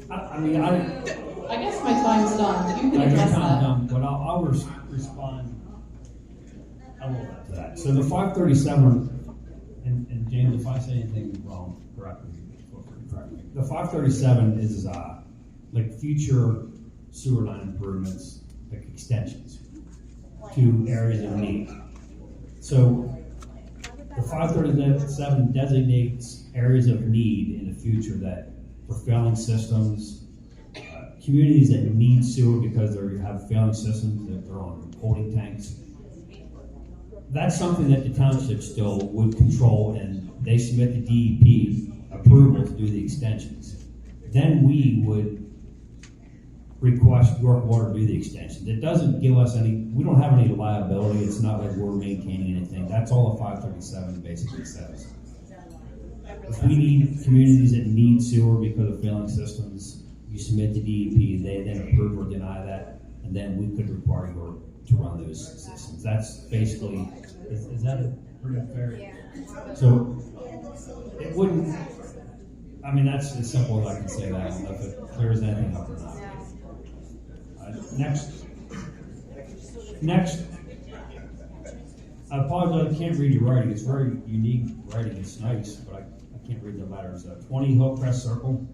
[SPEAKER 1] I
[SPEAKER 19] guess my time's done. You can address that.
[SPEAKER 1] But I'll respond a little bit to that. So the 537, and James, if I say anything wrong, correct me. The 537 is like future sewer line improvements, like extensions to areas of need. So the 537 designates areas of need in the future that for failing systems, communities that need sewer because they have failing systems, that they're on holding tanks. That's something that the township still would control, and they submit the DEP approval to do the extensions. Then we would request York Water do the extensions. It doesn't give us we don't have any liability. It's not like we're maintaining anything. That's all the 537 basically says. If we need communities that need sewer because of failing systems, you submit to DEP, they then approve or deny that, and then we could require York to run those systems. That's basically, is that a pretty fair? Yeah. So it wouldn't, that's as simple as I can say that. I don't know if it clears anything up or not. Next. I apologize, I can't read your writing. It's very unique writing. It's nice, but I can't read the letters. 20 Hillcrest Circle.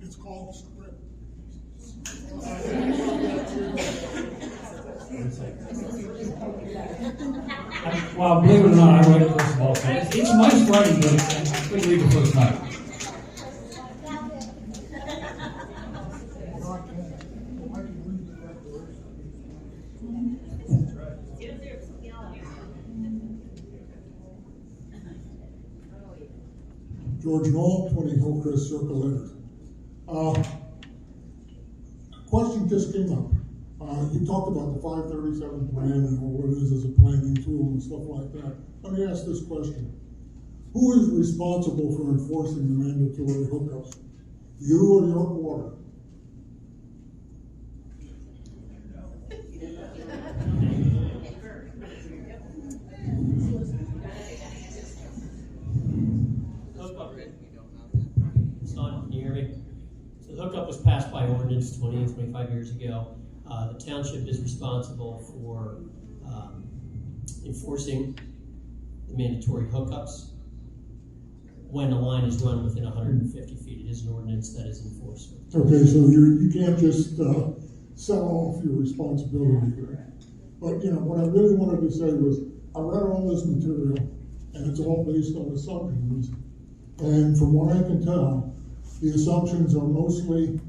[SPEAKER 7] It's called script.
[SPEAKER 1] Well, believe it or not, I wrote it first of all. So it's nice writing, but I couldn't read the first night.
[SPEAKER 20] George Knoll, 20 Hillcrest Circle Leonard. Question just came up. You talked about the 537 plan and what it is as a planning tool and stuff like that. Let me ask this question. Who is responsible for enforcing the mandatory hookups? You or York Water?
[SPEAKER 21] Can you hear me? So the hookup was passed by ordinance 25 years ago. The township is responsible for enforcing the mandatory hookups when a line is run within 150 feet. It is an ordinance that is enforced.
[SPEAKER 20] Okay, so you can't just sell off your responsibility here. But what I really wanted to say was I read all this material and it's all based on assumptions. And from what I can tell, the assumptions are mostly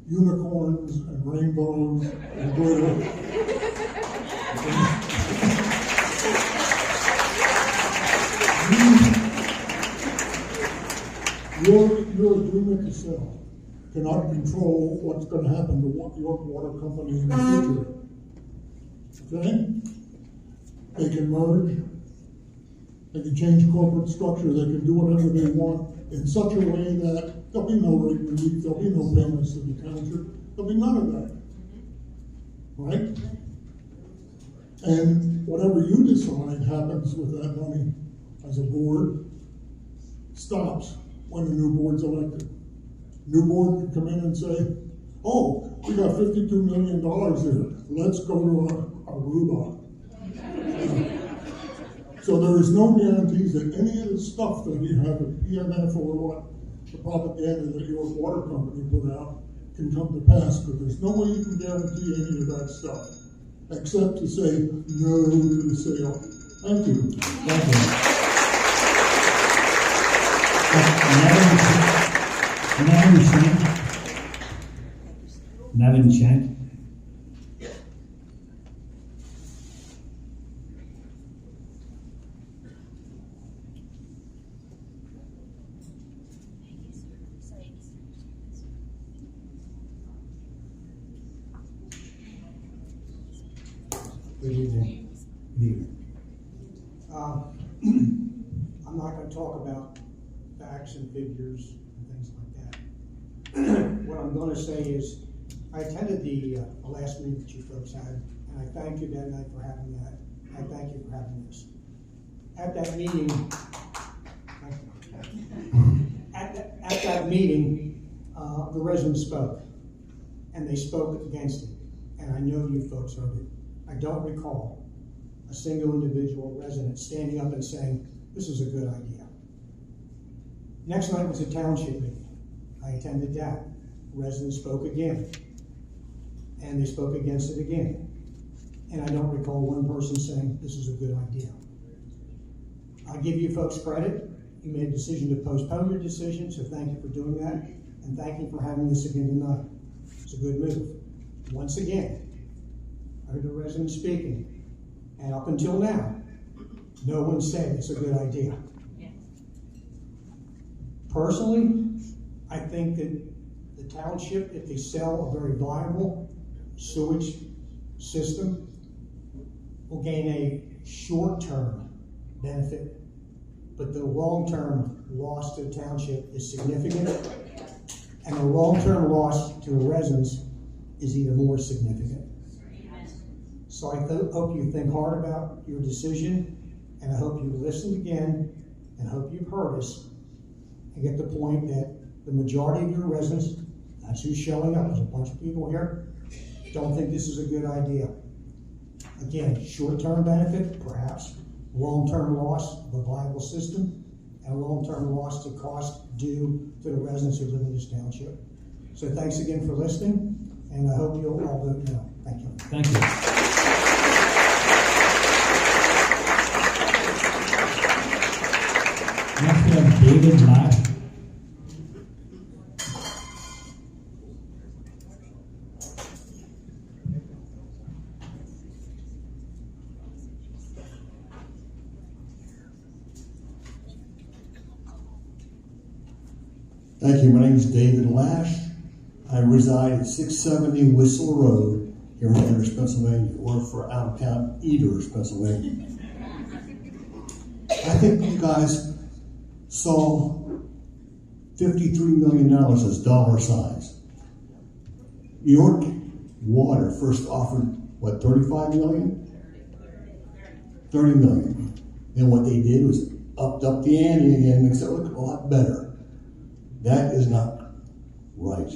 [SPEAKER 20] unicorns and rainbows and glitter. Your agreement to sell cannot control what's going to happen to York Water Company in the future. Okay? They can merge. They can change corporate structure. They can do whatever they want in such a way that there'll be no rate relief, there'll be no payments to the township, there'll be none of that. Right? And whatever you decide happens with that money as a board stops when the new board's elected. New board can come in and say, oh, we got $52 million here, let's go to Aruba. So there is no guarantees that any of the stuff that we have at PMF or what the propaganda that York Water Company put out can come to pass, because there's no way you can guarantee any of that stuff, except to say no to the sale. Thank you.
[SPEAKER 1] Thank you. Nevin Shank.
[SPEAKER 4] Good evening.
[SPEAKER 1] Good evening.
[SPEAKER 4] I'm not going to talk about facts and figures and things like that. What I'm going to say is, I attended the last meeting that you folks had, and I thank you that night for having that. I thank you for having this. At that meeting, the residents spoke, and they spoke against it, and I know you folks heard it. I don't recall a single individual resident standing up and saying, this is a good idea. Next night was a township meeting. I attended that. Residents spoke again, and they spoke against it again. And I don't recall one person saying, this is a good idea. I give you folks credit. You made a decision to postpone your decision, so thank you for doing that. And thank you for having this again tonight. It's a good move. Once again, I heard the residents speaking, and up until now, no one said it's a good idea. Personally, I think that the township, if they sell a very viable sewage system, will gain a short-term benefit, but the long-term loss to the township is significant, and the long-term loss to the residents is even more significant. So I hope you think hard about your decision, and I hope you listened again, and hope you've heard us, and get the point that the majority of your residents, that's who's showing up, there's a bunch of people here, don't think this is a good idea. Again, short-term benefit, perhaps, long-term loss of a viable system, and long-term loss to cost due to the residents who live in this township. So thanks again for listening, and I hope you'll all vote no. Thank you.
[SPEAKER 1] Thank you. Next we have David Lash.
[SPEAKER 22] Thank you. My name is David Lash. I reside at 670 Whistle Road here in Eders, Pennsylvania, or for out of town, Eders, Pennsylvania. I think you guys saw $53 million as dollar signs. New York Water first offered, what, 35 million? 30 million. Then what they did was upped up the ante again and makes it look a lot better. That is not right.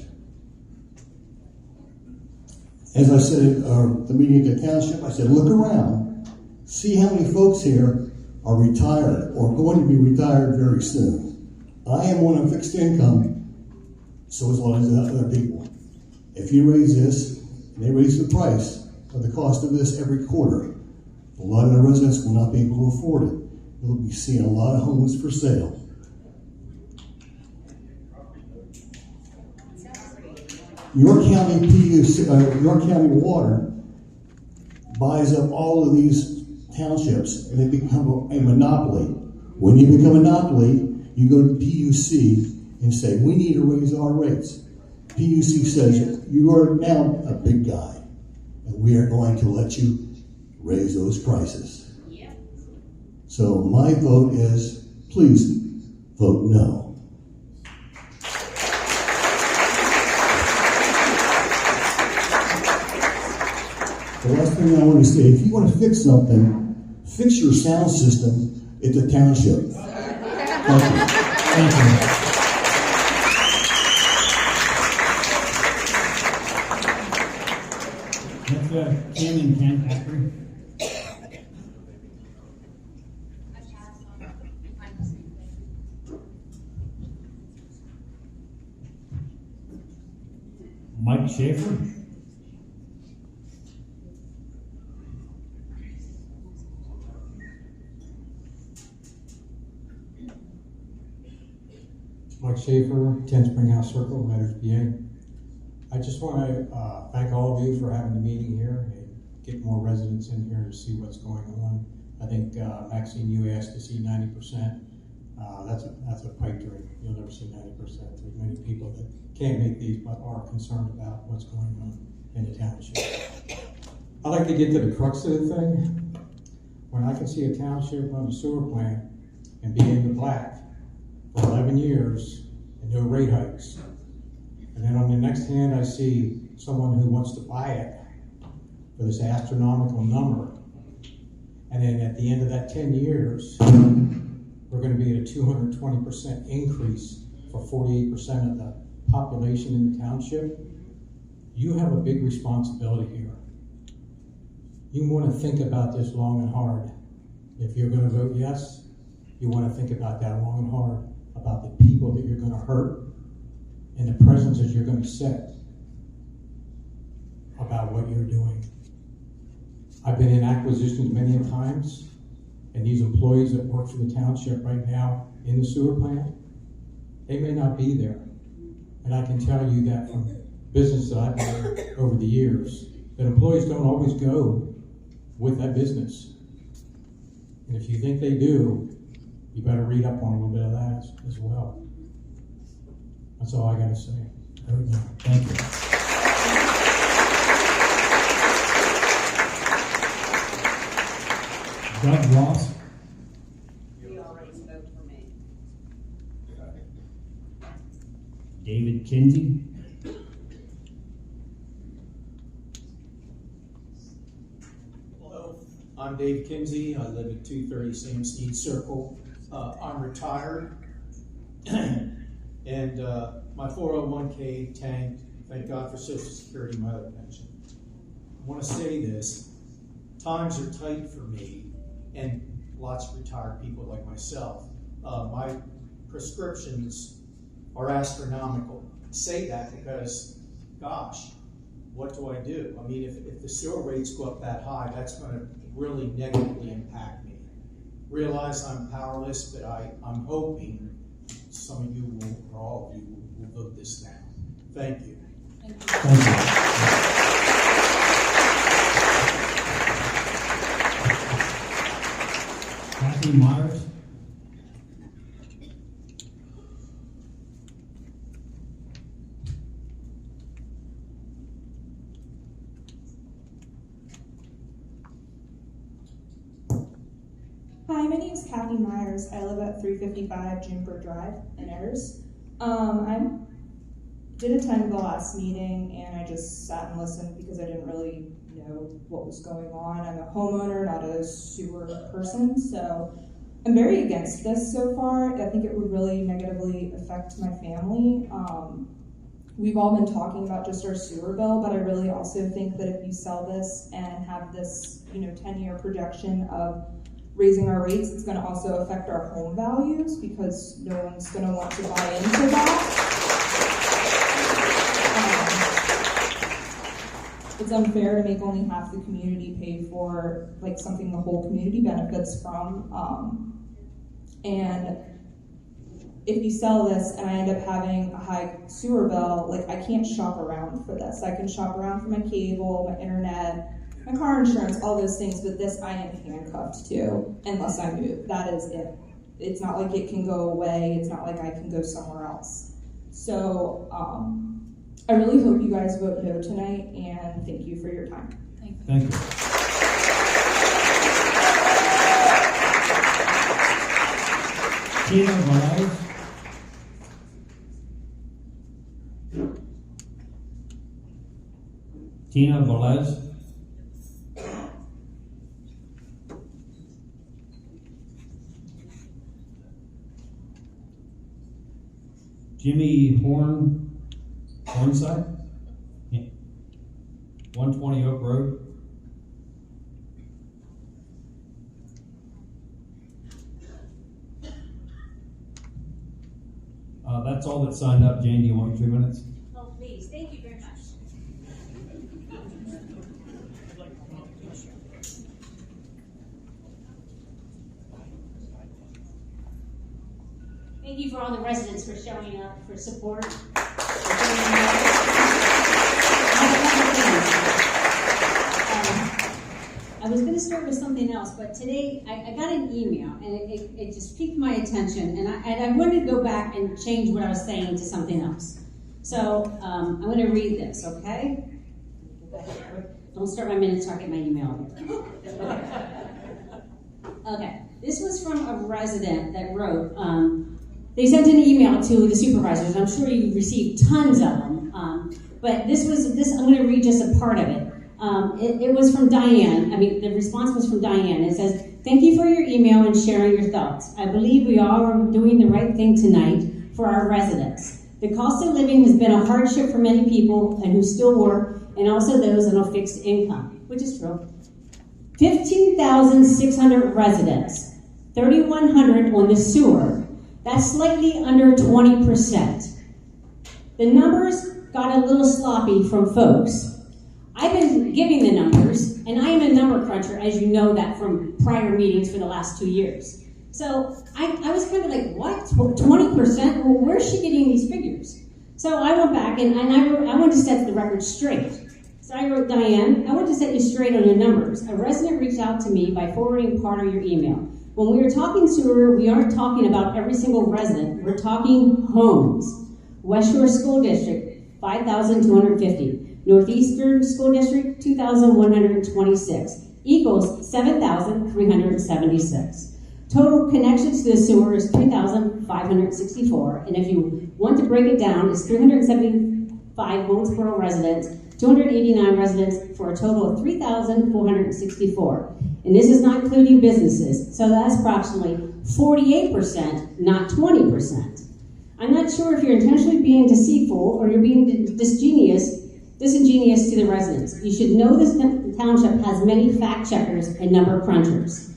[SPEAKER 22] As I said at the meeting at the township, I said, look around, see how many folks here are retired or going to be retired very soon. I am on a fixed income, so as well as other people. If you raise this, and they raise the price of the cost of this every quarter, a lot of the residents will not be able to afford it. We'll be seeing a lot of homes for sale. York County York County Water buys up all of these townships and they become a monopoly. When you become a monopoly, you go to PUC and say, we need to raise our rates. PUC says, you are now a big guy and we are going to let you raise those prices. Yep. So my vote is, please vote no. The last thing I want to say, if you want to fix something, fix your sound system at the township. Thank you. Thank you.
[SPEAKER 1] Next, Kim and Ken Ackery. Mike Schaefer.
[SPEAKER 23] Mike Schaefer, 10 Springhouse Circle, Letters, PA. I just want to thank all of you for having the meeting here and get more residents in here to see what's going on. I think, Maxine, you asked to see 90%. That's a pipe dream. You'll never see 90%. There's many people that can't make these but are concerned about what's going on in the township. I'd like to get to the crux of the thing. When I can see a township on a sewer plant and be in the black for 11 years and no rate hikes, and then on the next hand I see someone who wants to buy it for this astronomical number, and then at the end of that 10 years, we're going to be at a 220% increase for 48% of the population in the township. You have a big responsibility here. You want to think about this long and hard. If you're going to vote yes, you want to think about that long and hard, about the people that you're going to hurt and the precedents you're going to set about what you're doing. I've been in acquisitions many times, and these employees that work for the township right now in the sewer plant, they may not be there. And I can tell you that from business that I've been in over the years, that employees don't always go with that business. And if you think they do, you better read up on a little bit of that as well. That's all I got to say.
[SPEAKER 1] Thank you. Doug Ross.
[SPEAKER 11] He already spoke for me.
[SPEAKER 1] David Kinsey.
[SPEAKER 3] Hello, I'm Dave Kinsey. I live at 230 Sam Sneed Circle. I'm retired, and my 401k tanked. Thank God for Social Security, my other pension. I want to say this: times are tight for me, and lots of retired people like myself. My prescriptions are astronomical. I say that because, gosh, what do I do? I mean, if the sewer rates go up that high, that's going to really negatively impact me. Realize I'm powerless, but I'm hoping some of you will, or all of you will vote this down. Thank you.
[SPEAKER 1] Thank you. Kathy Myers.
[SPEAKER 6] Hi, my name is Kathy Myers. I live at 355 Juniper Drive in Ayers. I did attend the last meeting and I just sat and listened because I didn't really know what was going on. I'm a homeowner, not a sewer person, so I'm very against this so far. I think it would really negatively affect my family. We've all been talking about just our sewer bill, but I really also think that if you sell this and have this, 10-year projection of raising our rates, it's going to also affect our home values because no one's going to want to buy into that. It's unfair to make only half the community pay for something the whole community benefits from. And if you sell this and I end up having a high sewer bill, I can't shop around for this. I can shop around for my cable, my internet, my car insurance, all those things, but this I am handcuffed to unless I move. That is it. It's not like it can go away. It's not like I can go somewhere else. So I really hope you guys vote no tonight, and thank you for your time.
[SPEAKER 1] Thank you. Tina Velez. Tina Velez. Jimmy Hornside, 120 Oak Road. That's all that signed up. Jane, do you want 2 minutes?
[SPEAKER 9] Oh, please, thank you very much. Thank you for all the residents for showing up, for support. I was going to start with something else, but today I got an email and it just piqued my attention, and I wanted to go back and change what I was saying to something else. So I'm going to read this, okay?
[SPEAKER 2] Don't start my minutes, start getting my email here. Okay, this was from a resident that wrote, they sent an email to the supervisors. I'm sure you received tons of them. But I'm going to read just a part of it. It was from Diane. The response was from Diane. It says, "Thank you for your email and sharing your thoughts. I believe we all are doing the right thing tonight for our residents. The cost of living has been a hardship for many people and who still work, and also those on a fixed income," which is true. 15,600 residents, 3,100 on the sewer. That's slightly under 20%. The numbers got a little sloppy from folks. I've been giving the numbers, and I am a number cruncher, as you know that from prior meetings for the last 2 years. So I was kind of like, what? 20%? Well, where's she getting these figures? So I went back, and I wanted to set the record straight. So I wrote, "Diane, I want to set you straight on your numbers. A resident reached out to me by forwarding part of your email. When we are talking sewer, we aren't talking about every single resident. We're talking homes. West Shore School District, 5,250. Northeastern School District, 2,126. Equals 7,376. Total connections to the sewer is 3,564. And if you want to break it down, it's 375 Goldsboro residents, 289 residents, for a total of 3,464. And this is not including businesses, so that's approximately 48%, not 20%. I'm not sure if you're intentionally being deceitful or you're being disingenuous to the residents. You should know this township has many fact checkers and number crunchers.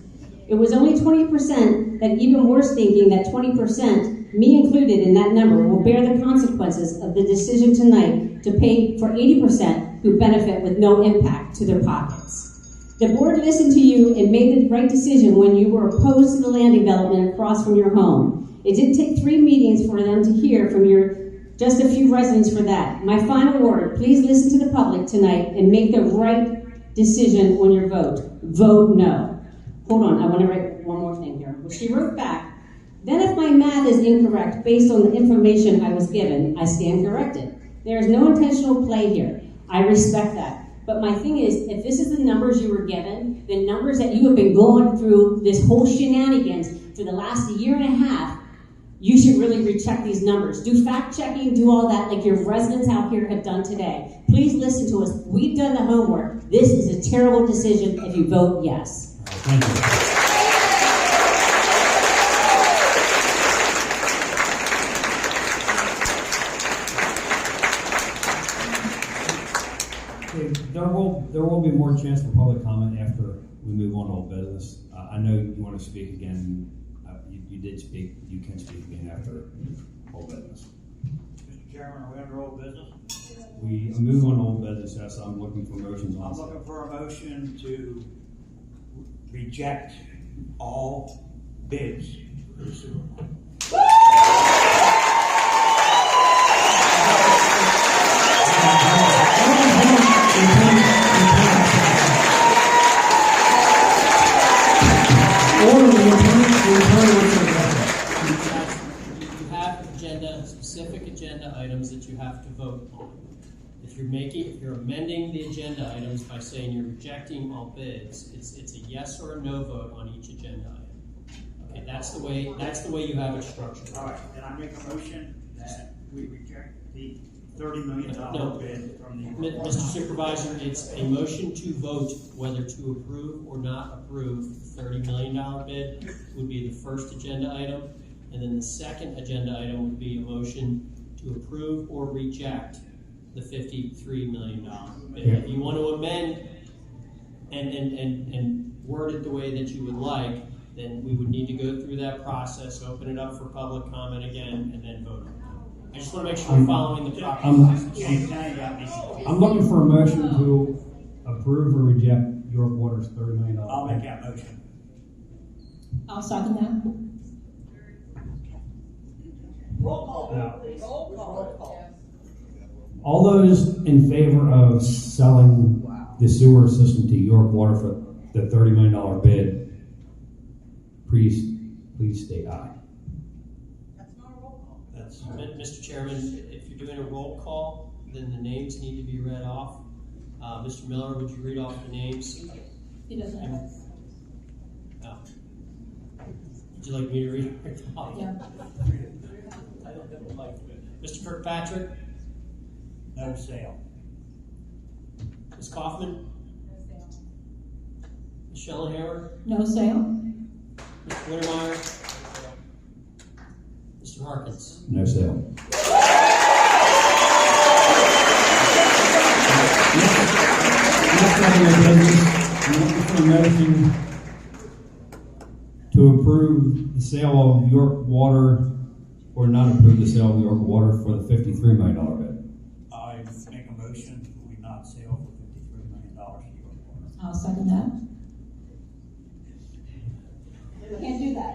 [SPEAKER 2] It was only 20% that even worse thinking that 20%, me included in that number, will bear the consequences of the decision tonight to pay for 80% who benefit with no impact to their pockets. The board listened to you and made the right decision when you were opposed to the land development across from your home. It didn't take 3 meetings for them to hear from just a few residents for that. My final word, please listen to the public tonight and make the right decision on your vote. Vote no." Hold on, I want to write one more thing here. Well, she wrote back, "Then if my math is incorrect based on the information I was given, I stand corrected. There is no intentional play here. I respect that. But my thing is, if this is the numbers you were given, the numbers that you have been going through this whole shenanigans for the last year and a half, you should really recheck these numbers. Do fact checking, do all that like your residents out here have done today. Please listen to us. We've done the homework. This is a terrible decision if you vote yes."
[SPEAKER 1] Thank you. Okay, there will be more chance for public comment after we move on to old business. I know you want to speak again. You did speak. You can speak again after old business.
[SPEAKER 8] Mr. Chairman, are we under old business?
[SPEAKER 1] We move on to old business. Yes, I'm looking for motions on.
[SPEAKER 8] I'm looking for a motion to reject all bids for the sewer line.
[SPEAKER 21] You have specific agenda items that you have to vote on. If you're amending the agenda items by saying you're rejecting all bids, it's a yes or a no vote on each agenda item. Okay, that's the way you have it structured.
[SPEAKER 8] All right, then I make a motion that we reject the $30 million bid from the.
[SPEAKER 21] Mr. Supervisor, it's a motion to vote whether to approve or not approve the $30 million bid would be the first agenda item, and then the second agenda item would be a motion to approve or reject the $53 million bid. If you want to amend and word it the way that you would like, then we would need to go through that process, open it up for public comment again, and then vote on it. I just want to make sure we're following the proper process.
[SPEAKER 1] I'm looking for a motion to approve or reject York Water's $30 million.
[SPEAKER 8] I'll make that motion.
[SPEAKER 16] I'll second that.
[SPEAKER 11] Roll call, please. Roll call.
[SPEAKER 1] All those in favor of selling the sewer system to York Water for the $30 million bid, please state aye.
[SPEAKER 21] Mr. Chairman, if you're doing a roll call, then the names need to be read off. Mr. Miller, would you read off the names?
[SPEAKER 16] He doesn't have it.
[SPEAKER 21] Oh. Would you like me to read it off?
[SPEAKER 16] Yeah.
[SPEAKER 21] I don't like it. Mr. Kirkpatrick?
[SPEAKER 8] No sale.
[SPEAKER 21] Ms. Kaufman? Ms. Schellenhammer?
[SPEAKER 16] No sale.
[SPEAKER 21] Mr. Wintermeyer? Mr. Harkins?
[SPEAKER 1] No sale. I'm looking for a motion to approve the sale of York Water or not approve the sale of York Water for the $53 million bid.
[SPEAKER 8] I make a motion, we not sell for $53 million to York Water.
[SPEAKER 16] I'll second that.
[SPEAKER 2] Can't do that.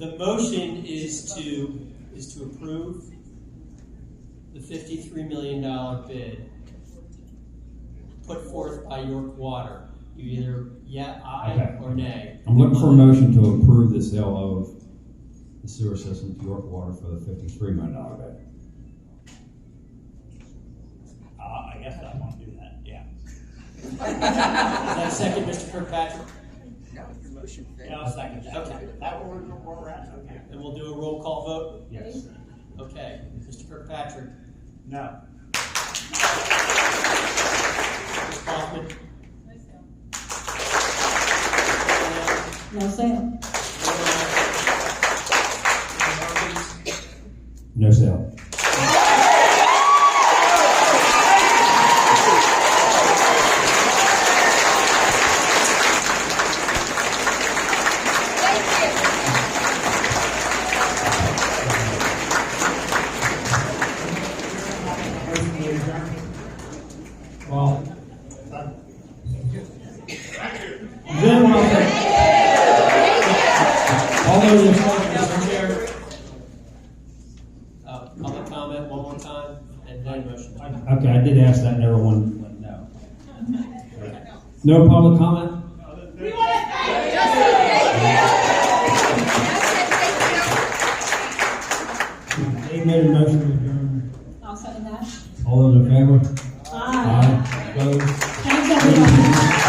[SPEAKER 21] The motion is to approve the $53 million bid put forth by York Water. You either aye or nay.
[SPEAKER 1] I'm looking for a motion to approve the sale of the sewer system to York Water for the $53 million bid.
[SPEAKER 8] I guess I want to do that, yeah.
[SPEAKER 21] Is that a second, Mr. Kirkpatrick?
[SPEAKER 8] Yeah, I'll second that.
[SPEAKER 21] Okay.
[SPEAKER 8] That where we're at, okay.
[SPEAKER 21] And we'll do a roll call vote?
[SPEAKER 8] Yes.
[SPEAKER 21] Okay. Mr. Kirkpatrick?
[SPEAKER 8] No.
[SPEAKER 21] Ms. Kaufman?
[SPEAKER 16] No sale.
[SPEAKER 1] No sale. Well, then I'll say, all those in favor, Mr. Chair.
[SPEAKER 21] Public comment one more time, and then motion.
[SPEAKER 1] Okay, I did ask that and everyone went no. No public comment? Dave made a motion to adjourn.
[SPEAKER 16] I'll second that.
[SPEAKER 1] All those in favor?
[SPEAKER 16] Aye.
[SPEAKER 1] Opposed?
[SPEAKER 16] Thanks, everybody.